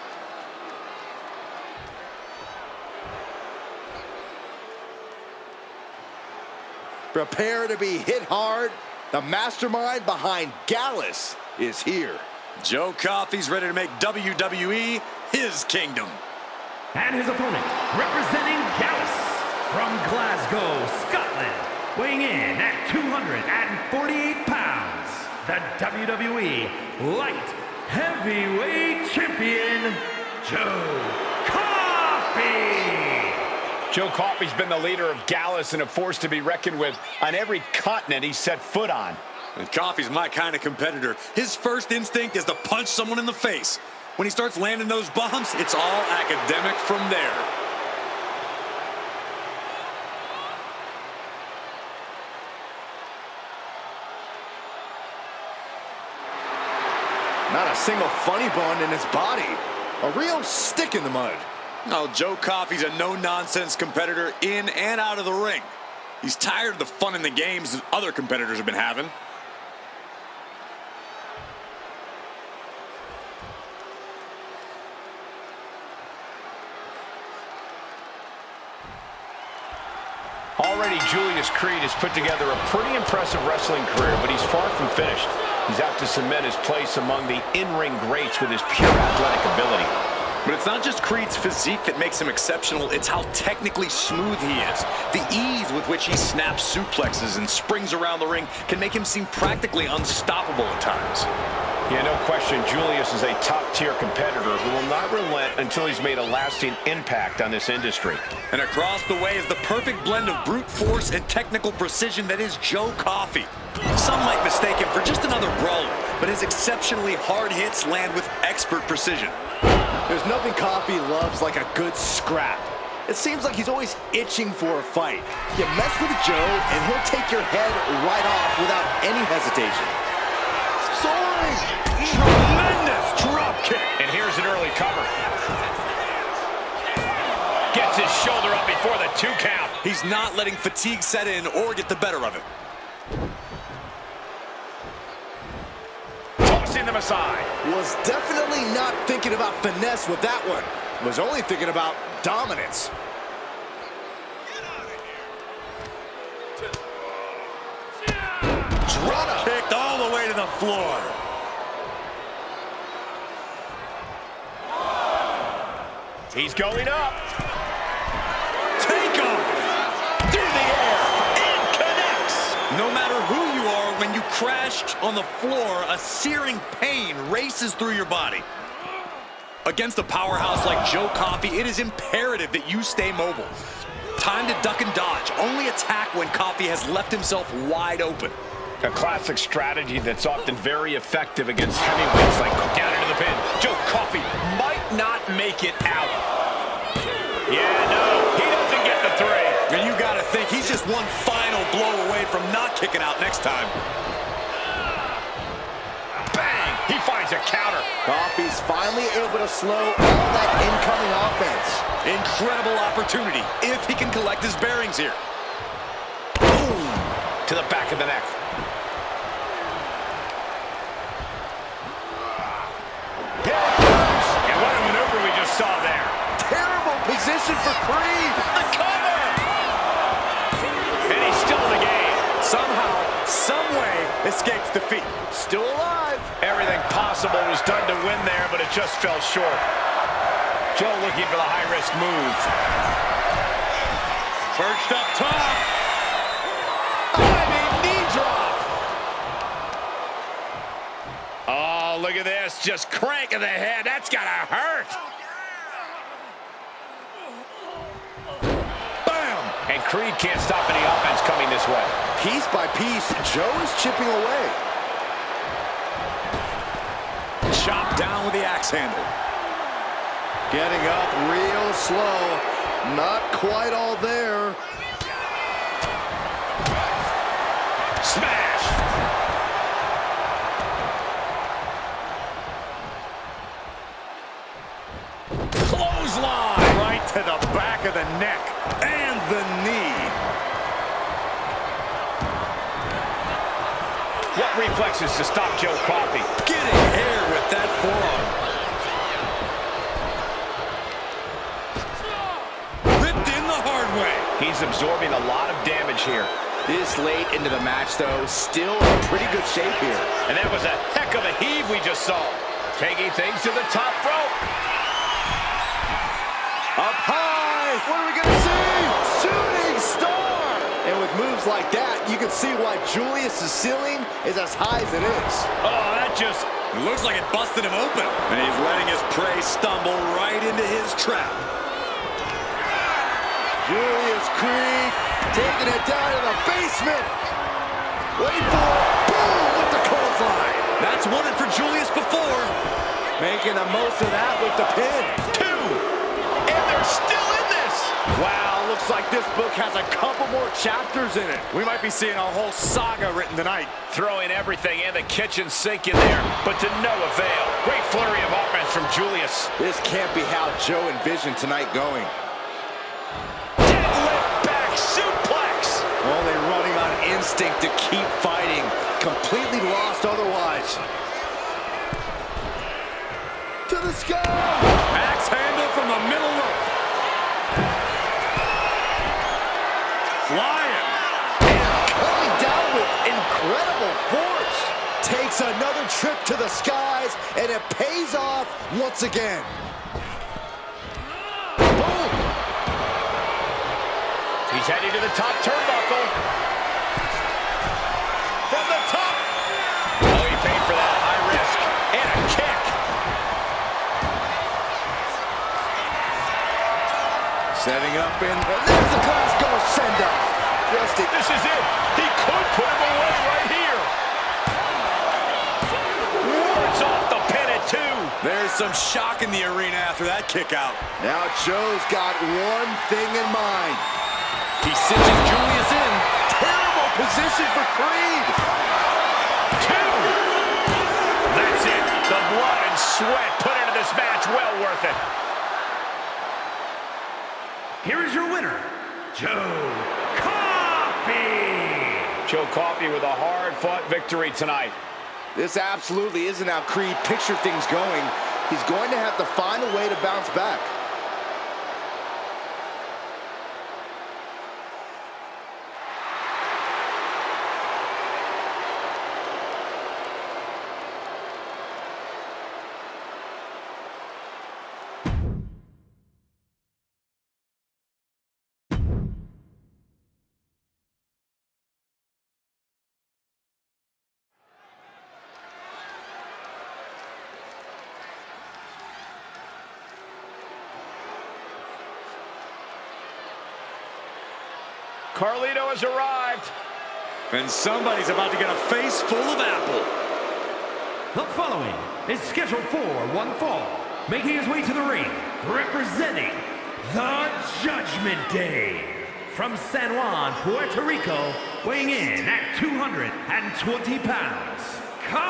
Speaker 1: Prepare to be hit hard. The mastermind behind Gallus is here.
Speaker 3: Joe Coffey's ready to make WWE his kingdom.
Speaker 2: And his opponent, representing Gallus from Glasgow, Scotland, weighing in at 248 pounds, the WWE Light Heavyweight Champion, Joe Coffey.
Speaker 4: Joe Coffey's been the leader of Gallus and a force to be reckoned with on every continent he's set foot on.
Speaker 3: And Coffey's my kind of competitor. His first instinct is to punch someone in the face. When he starts landing those bombs, it's all academic from there.
Speaker 1: Not a single funny bone in his body. A real stick in the mud.
Speaker 3: Oh, Joe Coffey's a no-nonsense competitor in and out of the ring. He's tired of the fun in the games that other competitors have been having.
Speaker 4: Already, Julius Creed has put together a pretty impressive wrestling career, but he's far from finished. He's out to cement his place among the in-ring greats with his pure athletic ability.
Speaker 3: But it's not just Creed's physique that makes him exceptional, it's how technically smooth he is. The ease with which he snaps suplexes and springs around the ring can make him seem practically unstoppable at times.
Speaker 4: Yeah, no question, Julius is a top-tier competitor who will not relent until he's made a lasting impact on this industry.
Speaker 3: And across the way is the perfect blend of brute force and technical precision that is Joe Coffey. Some might mistake him for just another brawler, but his exceptionally hard hits land with expert precision.
Speaker 1: There's nothing Coffey loves like a good scrap. It seems like he's always itching for a fight. You mess with Joe, and he'll take your head right off without any hesitation. Soaring!
Speaker 3: Tremendous drop kick!
Speaker 4: And here's an early cover. Gets his shoulder up before the 2 count.
Speaker 3: He's not letting fatigue set in or get the better of him.
Speaker 4: Tossing them aside.
Speaker 1: Was definitely not thinking about finesse with that one. Was only thinking about dominance.
Speaker 3: Drop kicked all the way to the floor.
Speaker 4: He's going up.
Speaker 3: Take off through the air and connects. No matter who you are, when you crash on the floor, a searing pain races through your body. Against a powerhouse like Joe Coffey, it is imperative that you stay mobile. Time to duck and dodge. Only attack when Coffey has left himself wide open.
Speaker 4: A classic strategy that's often very effective against heavyweights like down into the pin. Joe Coffey might not make it out. Yeah, no, he doesn't get the 3.
Speaker 3: And you gotta think he's just one final blow away from not kicking out next time.
Speaker 4: Bang! He finds a counter.
Speaker 1: Coffey's finally able to slow all that incoming offense.
Speaker 3: Incredible opportunity if he can collect his bearings here.
Speaker 4: Boom! To the back of the neck. Here it comes! And what a maneuver we just saw there.
Speaker 1: Terrible position for Creed.
Speaker 4: The cover! And he's still in the game.
Speaker 3: Somehow, someway, escapes defeat.
Speaker 1: Still alive.
Speaker 4: Everything possible was done to win there, but it just fell short. Joe looking for the high-risk move.
Speaker 3: Perched up top.
Speaker 4: Diving knee drop. Oh, look at this. Just cranking the head. That's gotta hurt.
Speaker 3: Bam!
Speaker 4: And Creed can't stop any offense coming this way.
Speaker 1: Piece by piece, Joe is chipping away.
Speaker 3: Chopped down with the axe handle.
Speaker 1: Getting up real slow. Not quite all there.
Speaker 4: Smash! Clothesline!
Speaker 3: Right to the back of the neck and the knee.
Speaker 4: What reflexes to stop Joe Coffey?
Speaker 3: Getting air with that forearm. Ripped in the hard way.
Speaker 4: He's absorbing a lot of damage here.
Speaker 1: This late into the match, though, still in pretty good shape here.
Speaker 4: And that was a heck of a heave we just saw. Taking things to the top rope.
Speaker 1: Up high. What are we going to see? Shooting star. And with moves like that, you can see why Julius' ceiling is as high as it is.
Speaker 4: Oh, that just...
Speaker 3: It looks like it busted him open. And he's letting his prey stumble right into his trap.
Speaker 1: Julius Creed taking it down to the basement. Wait for it. Boom with the clothesline.
Speaker 3: That's won it for Julius before.
Speaker 1: Making the most of that with the pin.
Speaker 4: 2. And they're still in this.
Speaker 1: Wow, looks like this book has a couple more chapters in it.
Speaker 3: We might be seeing a whole saga written tonight.
Speaker 4: Throwing everything and the kitchen sink in there, but to no avail. Great flurry of offense from Julius.
Speaker 1: This can't be how Joe envisioned tonight going.
Speaker 4: Deadlift back suplex.
Speaker 1: Only running on instinct to keep fighting. Completely lost otherwise. To the sky.
Speaker 3: Axe handle from the middle rope. Fly
Speaker 1: It's another trip to the skies, and it pays off once again. Boom!
Speaker 4: He's heading to the top turnbuckle. From the top. Oh, he paid for that. High risk. And a kick.
Speaker 1: Setting up in. There's the Glasgow send-off.
Speaker 4: This is it. He could put him away right here. Wards off the pin at 2.
Speaker 3: There's some shock in the arena after that kick out.
Speaker 1: Now Joe's got one thing in mind.
Speaker 3: He's cinching Julius in.
Speaker 1: Terrible position for Creed.
Speaker 4: 2. That's it. The blood and sweat put into this match. Well worth it.
Speaker 2: Here is your winner, Joe Coffey.
Speaker 4: Joe Coffey with a hard-fought victory tonight.
Speaker 1: This absolutely isn't how Creed pictured things going. He's going to have to find a way to bounce back.
Speaker 4: Carlito has arrived.
Speaker 3: And somebody's about to get a face full of apple.
Speaker 2: The following is scheduled for one fall, making his way to the ring, representing the Judgment Day. From San Juan, Puerto Rico, weighing in at 220 pounds, Carlito!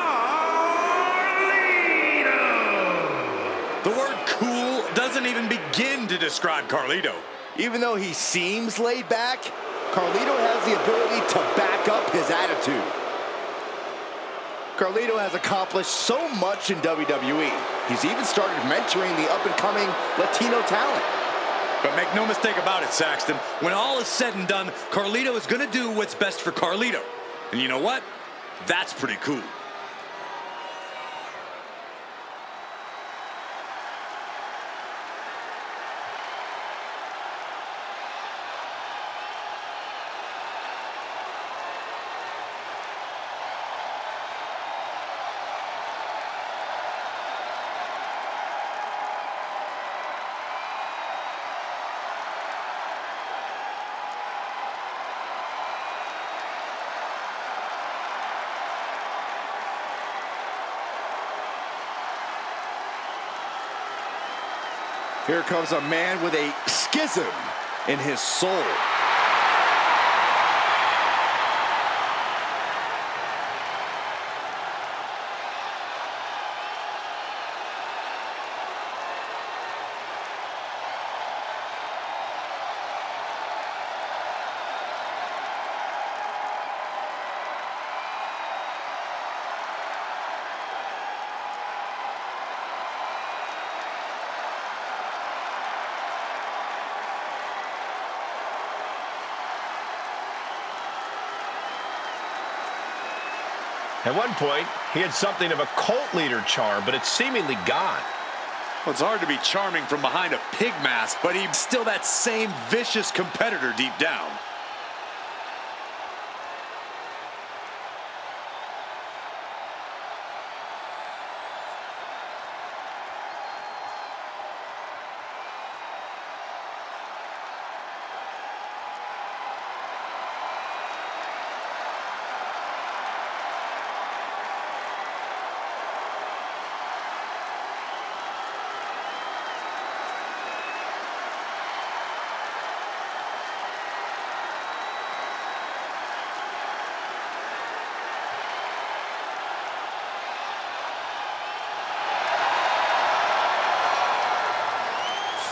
Speaker 3: The word cool doesn't even begin to describe Carlito.
Speaker 1: Even though he seems laid back, Carlito has the ability to back up his attitude. Carlito has accomplished so much in WWE. He's even started mentoring the up-and-coming Latino talent.
Speaker 3: But make no mistake about it, Saxton. When all is said and done, Carlito is going to do what's best for Carlito. And you know what? That's pretty cool.
Speaker 1: Here comes a man with a schism in his soul.
Speaker 4: At one point, he had something of a cult leader charm, but it's seemingly gone.
Speaker 3: Well, it's hard to be charming from behind a pig mask, but he's still that same vicious competitor deep down.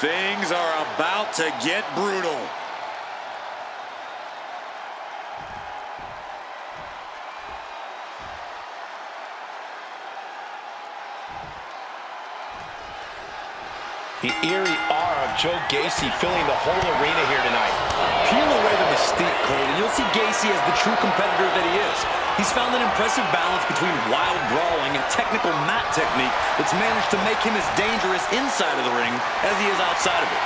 Speaker 3: Things are about to get brutal.
Speaker 4: The eerie aura Joe Gacy filling the whole arena here tonight.
Speaker 3: Peel away the mystique, Cole, and you'll see Gacy as the true competitor that he is. He's found an impressive balance between wild brawling and technical mat technique that's managed to make him as dangerous inside of the ring as he is outside of it.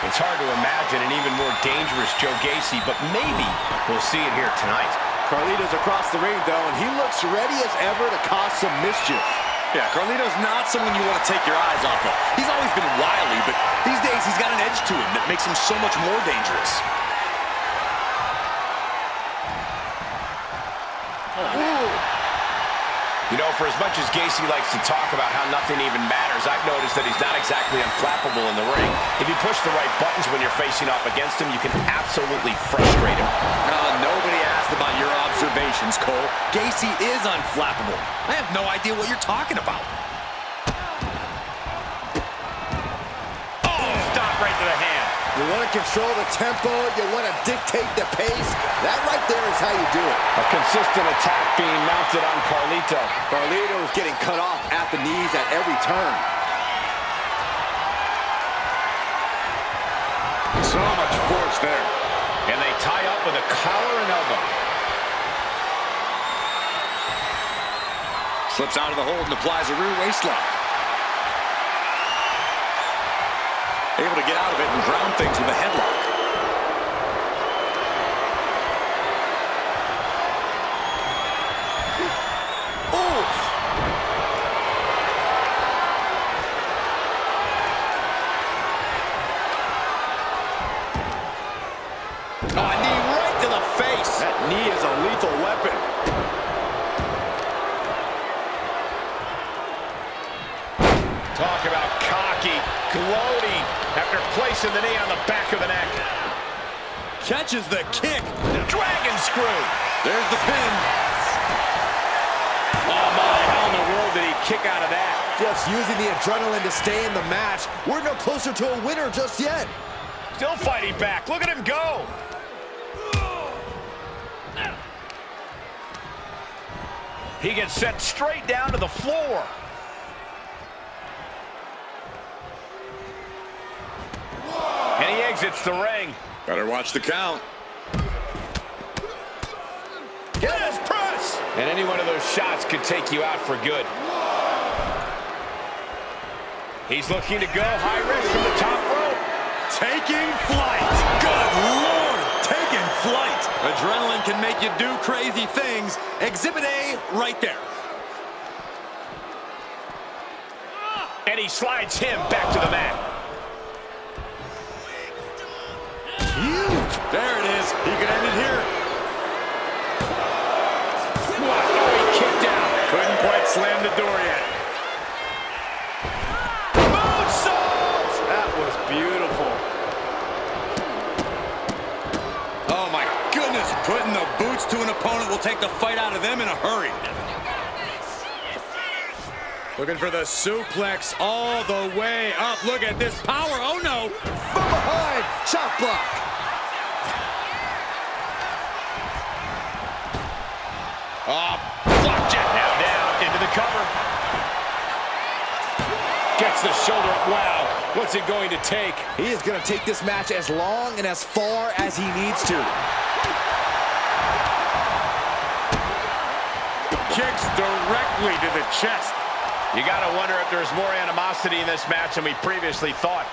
Speaker 4: It's hard to imagine an even more dangerous Joe Gacy, but maybe we'll see it here tonight.
Speaker 1: Carlito's across the ring, though, and he looks ready as ever to cause some mischief.
Speaker 3: Yeah, Carlito's not someone you want to take your eyes off of. He's always been wily, but these days he's got an edge to him that makes him so much more dangerous.
Speaker 4: You know, for as much as Gacy likes to talk about how nothing even matters, I've noticed that he's not exactly unflappable in the ring. If you push the right buttons when you're facing off against him, you can absolutely frustrate him.
Speaker 3: Nobody asked about your observations, Cole. Gacy is unflappable. I have no idea what you're talking about.
Speaker 4: Oh, stop right to the hand.
Speaker 1: You want to control the tempo, you want to dictate the pace. That right there is how you do it.
Speaker 4: A consistent attack being mounted on Carlito.
Speaker 1: Carlito is getting cut off at the knees at every turn.
Speaker 4: So much force there. And they tie up with a collar and elbow.
Speaker 3: Slips out of the hold and applies a rear waist lock. Able to get out of it and ground things with a headlock. Oof!
Speaker 1: Oh, a knee right to the face. That knee is a lethal weapon.
Speaker 4: Talk about cocky, gloating after placing the knee on the back of the neck.
Speaker 3: Catches the kick.
Speaker 4: Dragon screw.
Speaker 3: There's the pin.
Speaker 4: Oh my, how in the world did he kick out of that?
Speaker 1: Just using the adrenaline to stay in the match. We're no closer to a winner just yet.
Speaker 4: Still fighting back. Look at him go. He gets sent straight down to the floor. And he exits the ring.
Speaker 3: Better watch the count.
Speaker 4: Get his press! And any one of those shots could take you out for good. He's looking to go high risk from the top rope.
Speaker 3: Taking flight. Good Lord, taking flight. Adrenaline can make you do crazy things. Exhibit A right there.
Speaker 4: And he slides him back to the mat.
Speaker 3: Huge. There it is. He could end it here.
Speaker 4: What? Oh, he kicked out.
Speaker 3: Couldn't quite slam the door yet.
Speaker 4: Moonsault!
Speaker 1: That was beautiful.
Speaker 3: Oh my goodness, putting the boots to an opponent will take the fight out of them in a hurry. Looking for the suplex all the way up. Look at this power. Oh no.
Speaker 1: From behind, chop block.
Speaker 4: Oh, flapjack now down into the cover. Gets the shoulder up. Wow, what's it going to take?
Speaker 1: He is going to take this match as long and as far as he needs to.
Speaker 3: Kicks directly to the chest.
Speaker 4: You got to wonder if there's more animosity in this match than we previously thought.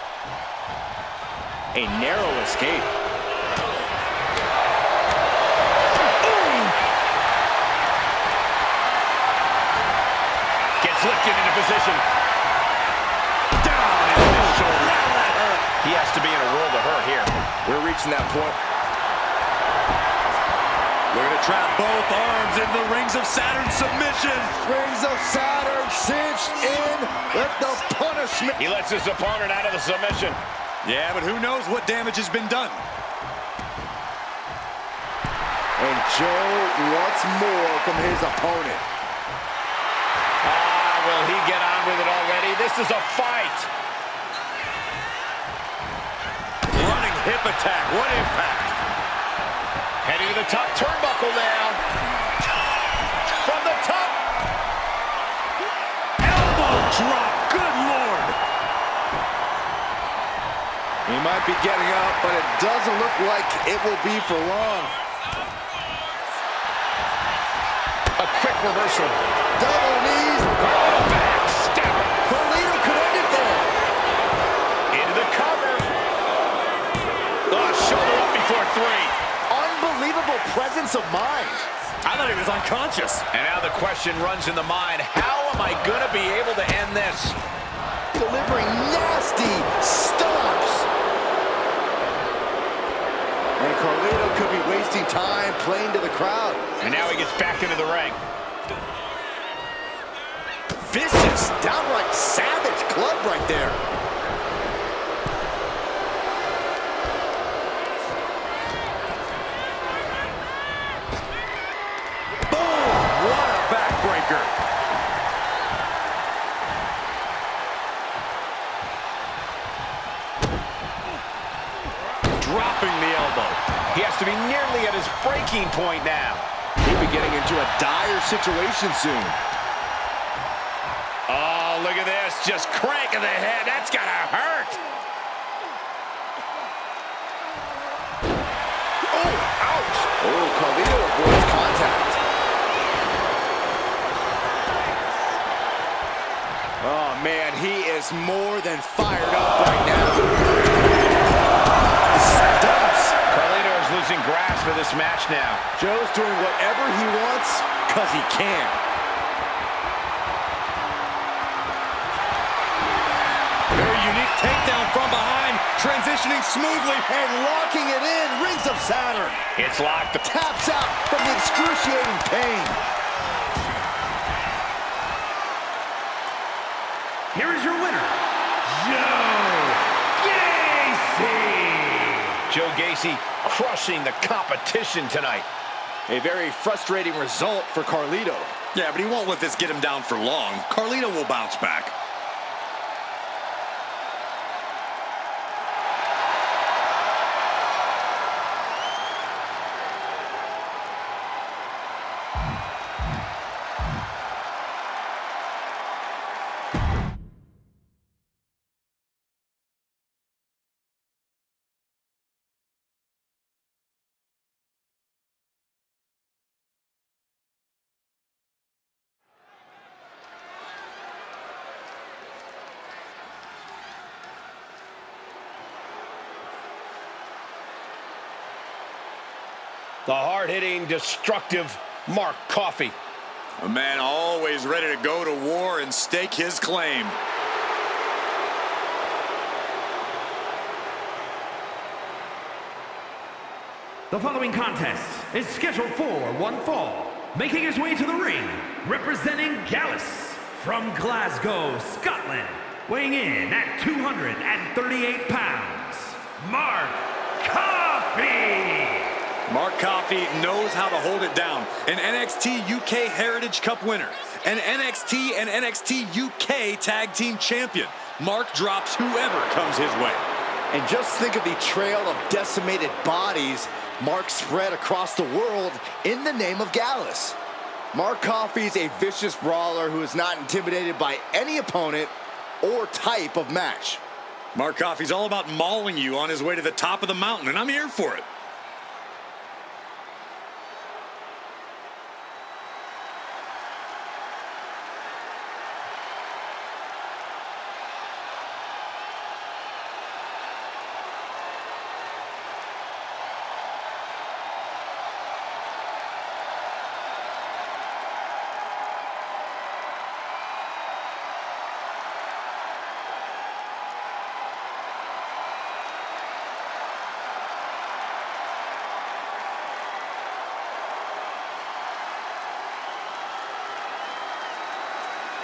Speaker 1: A narrow escape.
Speaker 4: Gets lifted into position. Down into the shoulder. That hurt. He has to be in a world of hurt here.
Speaker 1: We're reaching that point.
Speaker 3: We're going to trap both arms in the Rings of Saturn submission.
Speaker 1: Rings of Saturn cinched in. Let the punishment.
Speaker 4: He lets his opponent out of the submission.
Speaker 3: Yeah, but who knows what damage has been done.
Speaker 1: And Joe wants more from his opponent.
Speaker 4: Will he get on with it already? This is a fight.
Speaker 3: Running hip attack. What impact.
Speaker 4: Heading to the top turnbuckle now. From the top.
Speaker 3: Elbow drop. Good Lord.
Speaker 1: He might be getting up, but it doesn't look like it will be for long.
Speaker 4: A quick reversal.
Speaker 1: Double knees.
Speaker 4: Backstab.
Speaker 1: Carlito could end it there.
Speaker 4: Into the cover. Oh, shoulder up before 3.
Speaker 1: Unbelievable presence of mind.
Speaker 3: I thought he was unconscious.
Speaker 4: And now the question runs in the mind, how am I going to be able to end this?
Speaker 1: Delivering nasty stomps. And Carlito could be wasting time playing to the crowd.
Speaker 4: And now he gets back into the ring.
Speaker 1: Vicious, downright savage club right there. Boom! What a backbreaker.
Speaker 3: Dropping the elbow.
Speaker 4: He has to be nearly at his breaking point now.
Speaker 1: He'll be getting into a dire situation soon.
Speaker 4: Oh, look at this. Just cranking the head. That's got to hurt.
Speaker 1: Oh, ouch. Oh, Carlito avoids contact. Oh, man, he is more than fired up right now. Stumps.
Speaker 4: Carlito is losing grasp of this match now.
Speaker 1: Joe's doing whatever he wants because he can.
Speaker 3: Very unique takedown from behind, transitioning smoothly
Speaker 1: And locking it in, Rings of Saturn.
Speaker 4: It's locked.
Speaker 1: Taps out from the excruciating pain.
Speaker 2: Here is your winner, Joe Gacy.
Speaker 4: Joe Gacy crushing the competition tonight.
Speaker 1: A very frustrating result for Carlito.
Speaker 3: Yeah, but he won't let this get him down for long. Carlito will bounce back.
Speaker 4: The hard-hitting, destructive Mark Coffey.
Speaker 3: A man always ready to go to war and stake his claim.
Speaker 2: The following contest is scheduled for one fall. Making his way to the ring, representing Gallus from Glasgow, Scotland. Weighing in at 238 pounds, Mark Coffey.
Speaker 3: Mark Coffey knows how to hold it down. An NXT UK Heritage Cup winner. An NXT and NXT UK Tag Team Champion. Mark drops whoever comes his way.
Speaker 1: And just think of the trail of decimated bodies Mark spread across the world in the name of Gallus. Mark Coffey's a vicious brawler who is not intimidated by any opponent or type of match.
Speaker 3: Mark Coffey's all about mauling you on his way to the top of the mountain, and I'm here for it.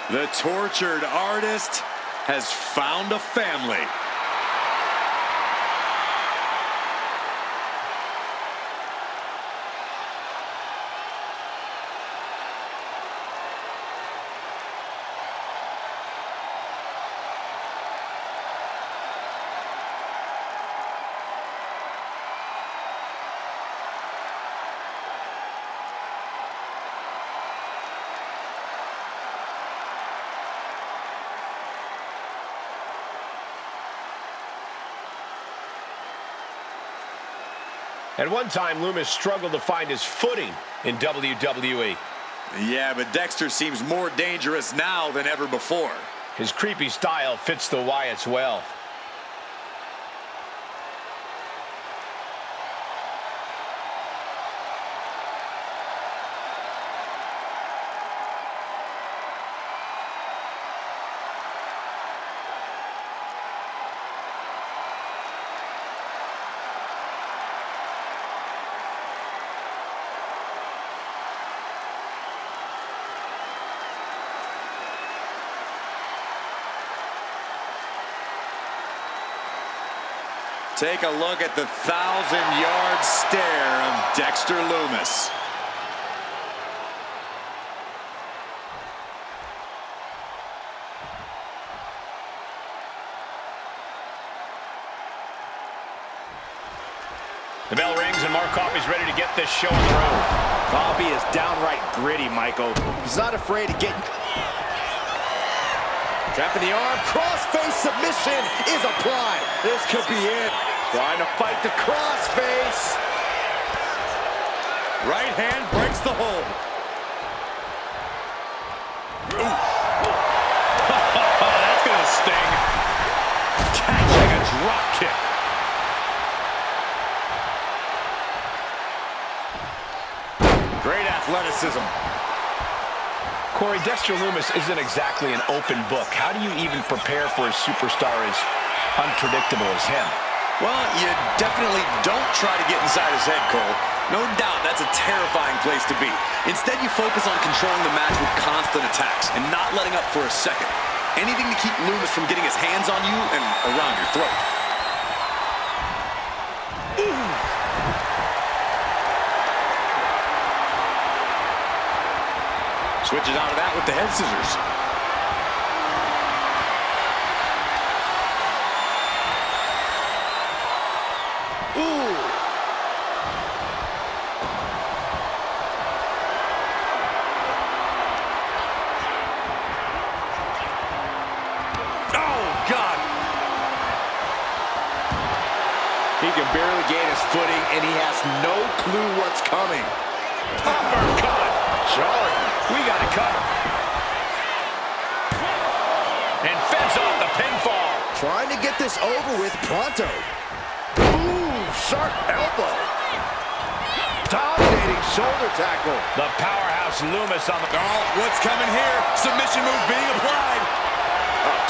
Speaker 3: The tortured artist has found a family.
Speaker 4: At one time, Lumis struggled to find his footing in WWE.
Speaker 3: Yeah, but Dexter seems more dangerous now than ever before.
Speaker 4: His creepy style fits the Wyatts well.
Speaker 3: Take a look at the 1,000-yard stare of Dexter Lumis.
Speaker 4: The bell rings and Mark Coffey's ready to get this show on the road.
Speaker 1: Coffey is downright gritty, Michael. He's not afraid to get... Trapping the arm, crossface submission is applied. This could be it. Trying to fight the crossface.
Speaker 3: Right hand breaks the hold.
Speaker 4: That's gonna sting. Catching a drop kick.
Speaker 3: Great athleticism.
Speaker 4: Corey, Dexter Lumis isn't exactly an open book. How do you even prepare for a superstar as unpredictable as him?
Speaker 3: Well, you definitely don't try to get inside his head, Cole. No doubt that's a terrifying place to be. Instead, you focus on controlling the match with constant attacks and not letting up for a second. Anything to keep Lumis from getting his hands on you and around your throat. Switches out of that with the head scissors.
Speaker 1: Ooh.
Speaker 3: Oh, God.
Speaker 1: He can barely gain his footing, and he has no clue what's coming.
Speaker 4: Uppercut. Sorry, we got to cover. And fends off the pinfall.
Speaker 1: Trying to get this over with pronto. Ooh, sharp elbow. Dominating shoulder tackle.
Speaker 4: The powerhouse Lumis on the...
Speaker 3: Oh, what's coming here? Submission move being applied.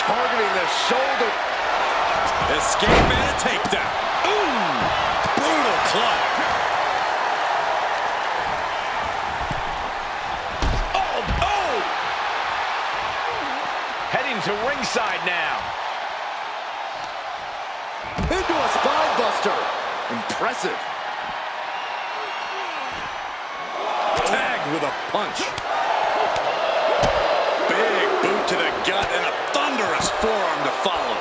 Speaker 1: Targeting the shoulder.
Speaker 3: Escape and a takedown. Ooh, brutal club.
Speaker 4: Heading to ringside now.
Speaker 1: Into a spine buster. Impressive.
Speaker 3: Tagged with a punch. Big boot to the gut and a thunderous forearm to follow.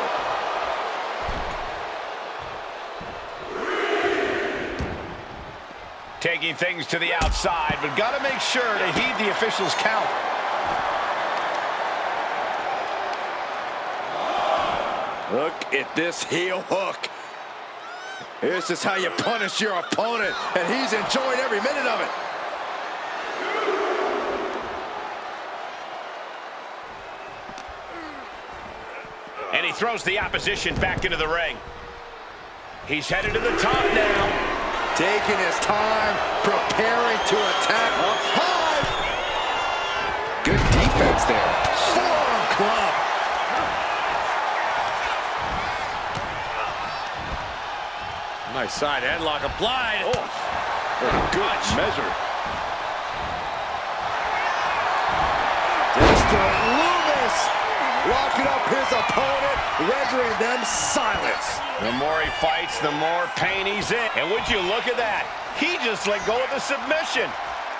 Speaker 4: Taking things to the outside, but got to make sure to heed the official's count.
Speaker 1: Look at this heel hook. This is how you punish your opponent, and he's enjoying every minute of it.
Speaker 4: And he throws the opposition back into the ring. He's headed to the top now.
Speaker 1: Taking his time, preparing to attack up high. Good defense there. Forearm club.
Speaker 3: Nice side headlock applied.
Speaker 1: Oh, good measure. Dexter Lumis locking up his opponent, rendering them silence.
Speaker 4: The more he fights, the more pain he's in. And would you look at that? He just let go of the submission.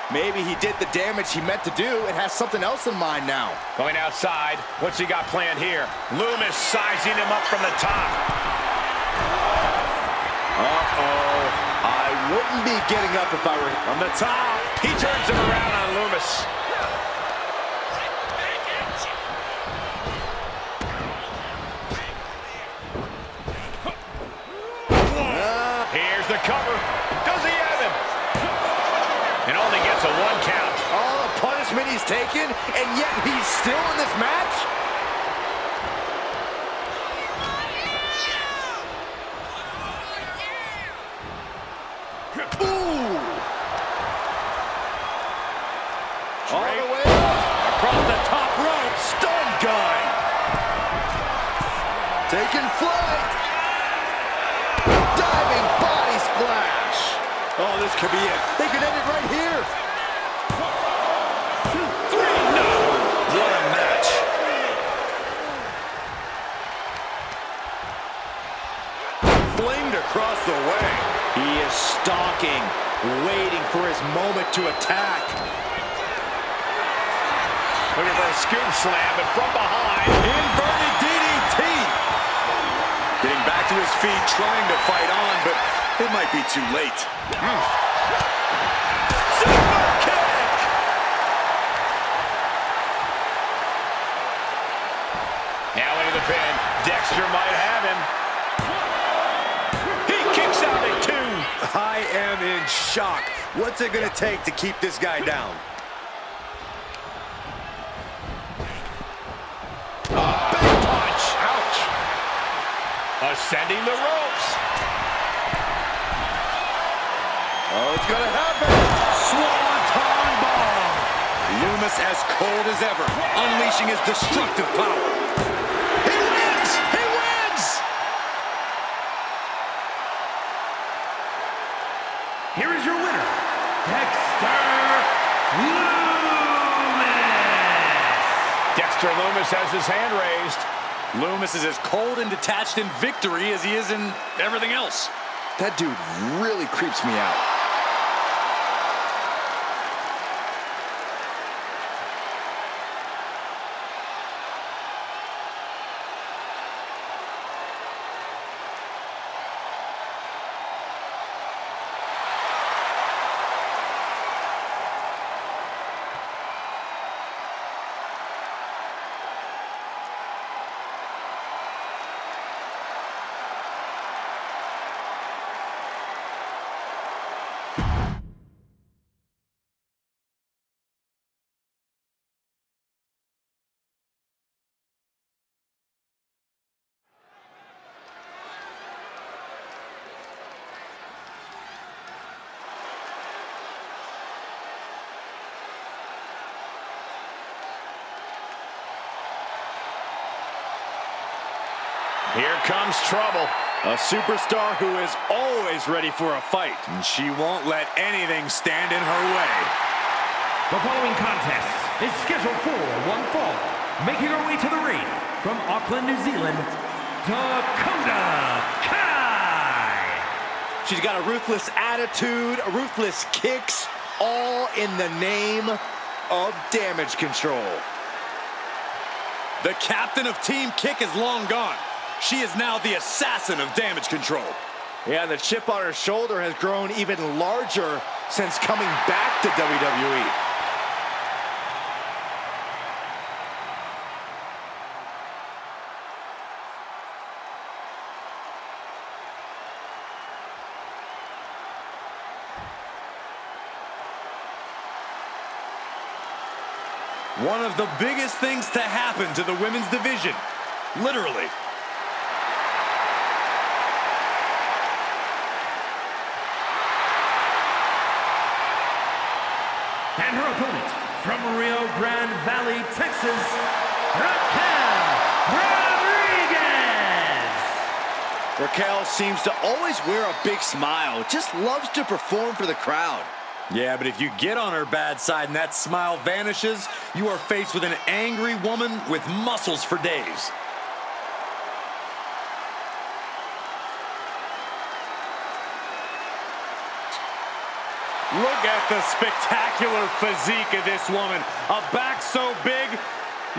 Speaker 1: Maybe he did the damage he meant to do and has something else in mind now.
Speaker 4: Going outside. What's he got planned here? Lumis sizing him up from the top.
Speaker 1: Uh-oh. I wouldn't be getting up if I were
Speaker 4: From the top. He turns him around on Lumis. Here's the cover. Does
Speaker 1: taken, and yet he's still in this match? Ooh! All the way across the top rope. Stun gun. Taking flight. Diving body splash. Oh, this could be it. They could end it right here. 1, 2, 3. No. What a match. Flamed across the way. He is stalking, waiting for his moment to attack.
Speaker 4: Looking for a scoop slam, and from behind,
Speaker 1: Inverted DDT.
Speaker 3: Getting back to his feet, trying to fight on, but it might be too late.
Speaker 1: Super kick.
Speaker 4: now into the pin. Dexter might have him. He kicks out at 2.
Speaker 3: I am in shock. What's it going to take to keep this guy down?
Speaker 4: Big punch. Ouch. Ascending the ropes.
Speaker 1: Oh, it's gonna happen.
Speaker 3: Swanton bomb. Lumis as cold as ever, unleashing his destructive power.
Speaker 1: He wins! He wins!
Speaker 2: Here is your winner, Dexter Lumis.
Speaker 4: Dexter Lumis has his hand raised.
Speaker 3: Lumis is as cold and detached in victory as he is in everything else.
Speaker 1: That dude really creeps me out.
Speaker 4: Here comes trouble.
Speaker 3: A superstar who is always ready for a fight, and she won't let anything stand in her way.
Speaker 2: The following contest is scheduled for one fall. Making her way to the ring from Auckland, New Zealand, Dakota Kai.
Speaker 1: She's got a ruthless attitude, ruthless kicks, all in the name of damage control.
Speaker 3: The captain of Team Kick is long gone. She is now the assassin of damage control.
Speaker 1: Yeah, and the chip on her shoulder has grown even larger since coming back to WWE.
Speaker 3: One of the biggest things to happen to the women's division. Literally.
Speaker 2: And her opponent from Rio Grande Valley, Texas, Raquel Rodriguez.
Speaker 1: Raquel seems to always wear a big smile, just loves to perform for the crowd.
Speaker 3: Yeah, but if you get on her bad side and that smile vanishes, you are faced with an angry woman with muscles for days. Look at the spectacular physique of this woman. A back so big,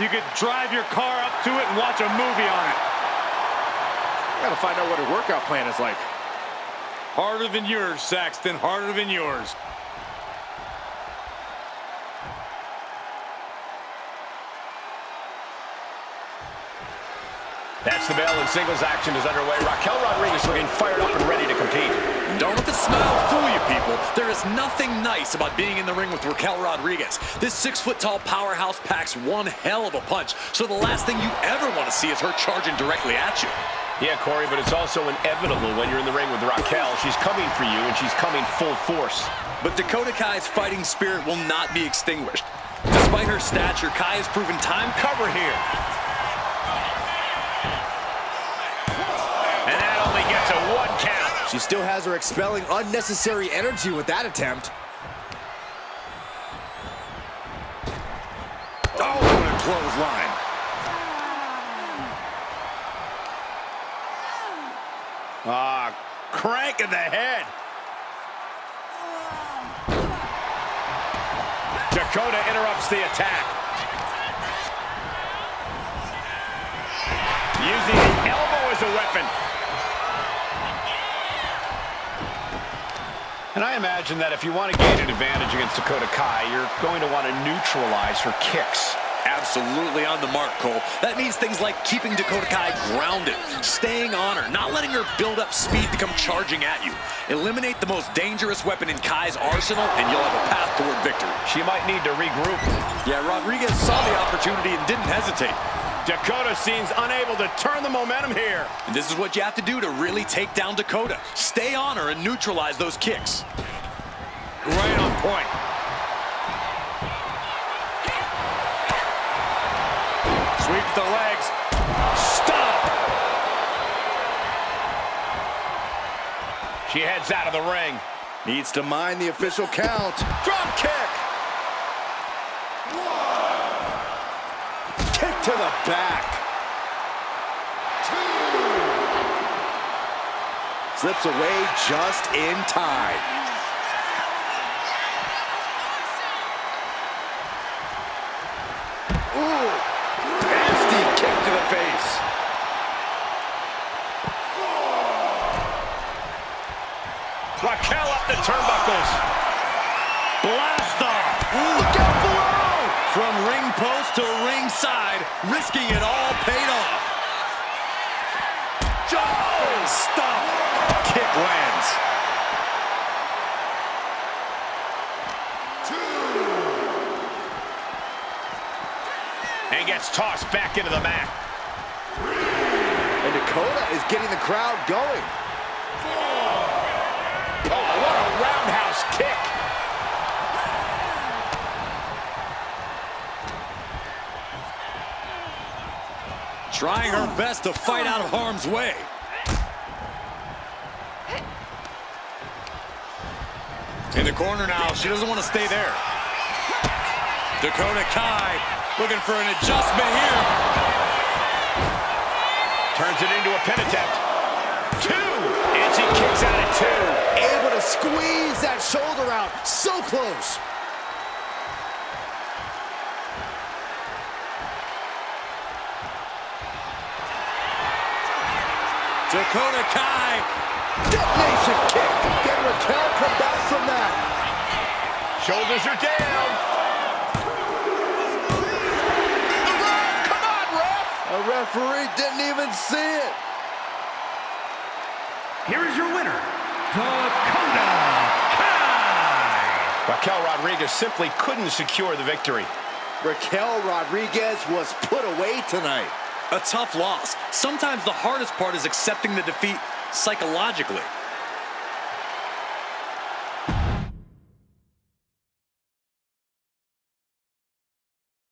Speaker 3: you could drive your car up to it and watch a movie on it.
Speaker 4: Gotta find out what her workout plan is like.
Speaker 3: Harder than yours, Saxton, harder than yours.
Speaker 4: That's the bell, and singles action is underway. Raquel Rodriguez looking fired up and ready to compete.
Speaker 3: Don't let the smile fool you, people. There is nothing nice about being in the ring with Raquel Rodriguez. This 6-foot-tall powerhouse packs one hell of a punch, so the last thing you ever want to see is her charging directly at you.
Speaker 4: Yeah, Corey, but it's also inevitable when you're in the ring with Raquel. She's coming for you, and she's coming full force.
Speaker 3: But Dakota Kai's fighting spirit will not be extinguished. Despite her stature, Kai has proven time.
Speaker 4: Cover here. And that only gets a 1 count.
Speaker 1: She still has her expelling unnecessary energy with that attempt.
Speaker 3: Oh, what a clothesline.
Speaker 4: Crank in the head. Dakota interrupts the attack. Using the elbow as a weapon. And I imagine that if you want to gain an advantage against Dakota Kai, you're going to want to neutralize her kicks.
Speaker 3: Absolutely on the mark, Cole. That means things like keeping Dakota Kai grounded, staying on her, not letting her build up speed to come charging at you. Eliminate the most dangerous weapon in Kai's arsenal, and you'll have a path toward victory.
Speaker 4: She might need to regroup.
Speaker 3: Yeah, Rodriguez saw the opportunity and didn't hesitate.
Speaker 4: Dakota seems unable to turn the momentum here.
Speaker 3: And this is what you have to do to really take down Dakota. Stay on her and neutralize those kicks.
Speaker 4: Right on point. Sweeps the legs. Stop! She heads out of the ring.
Speaker 1: Needs to mind the official count.
Speaker 4: Drop kick!
Speaker 1: Kick to the back. 2. Slips away just in time.
Speaker 4: Raquel up the turnbuckles. Blast off.
Speaker 1: Look out below!
Speaker 3: From ring post to ringside, risking it all paid off.
Speaker 4: Joe! Stop.
Speaker 3: Kick lands.
Speaker 4: 2. And gets tossed back into the mat.
Speaker 1: And Dakota is getting the crowd going.
Speaker 4: 4. Oh, what a roundhouse kick.
Speaker 3: Trying her best to fight out of harm's way. In the corner now, she doesn't want to stay there. Dakota Kai looking for an adjustment here.
Speaker 4: Turns it into a pin attempt. 2. And she kicks out at 2.
Speaker 1: Able to squeeze that shoulder out. So close.
Speaker 3: Dakota Kai.
Speaker 1: Detonation kick. Can Raquel come back from that?
Speaker 4: Shoulders are down. Come on, ref.
Speaker 1: A referee didn't even see it.
Speaker 2: Here is your winner, Dakota Kai.
Speaker 4: Raquel Rodriguez simply couldn't secure the victory.
Speaker 1: Raquel Rodriguez was put away tonight.
Speaker 3: A tough loss. Sometimes the hardest part is accepting the defeat psychologically.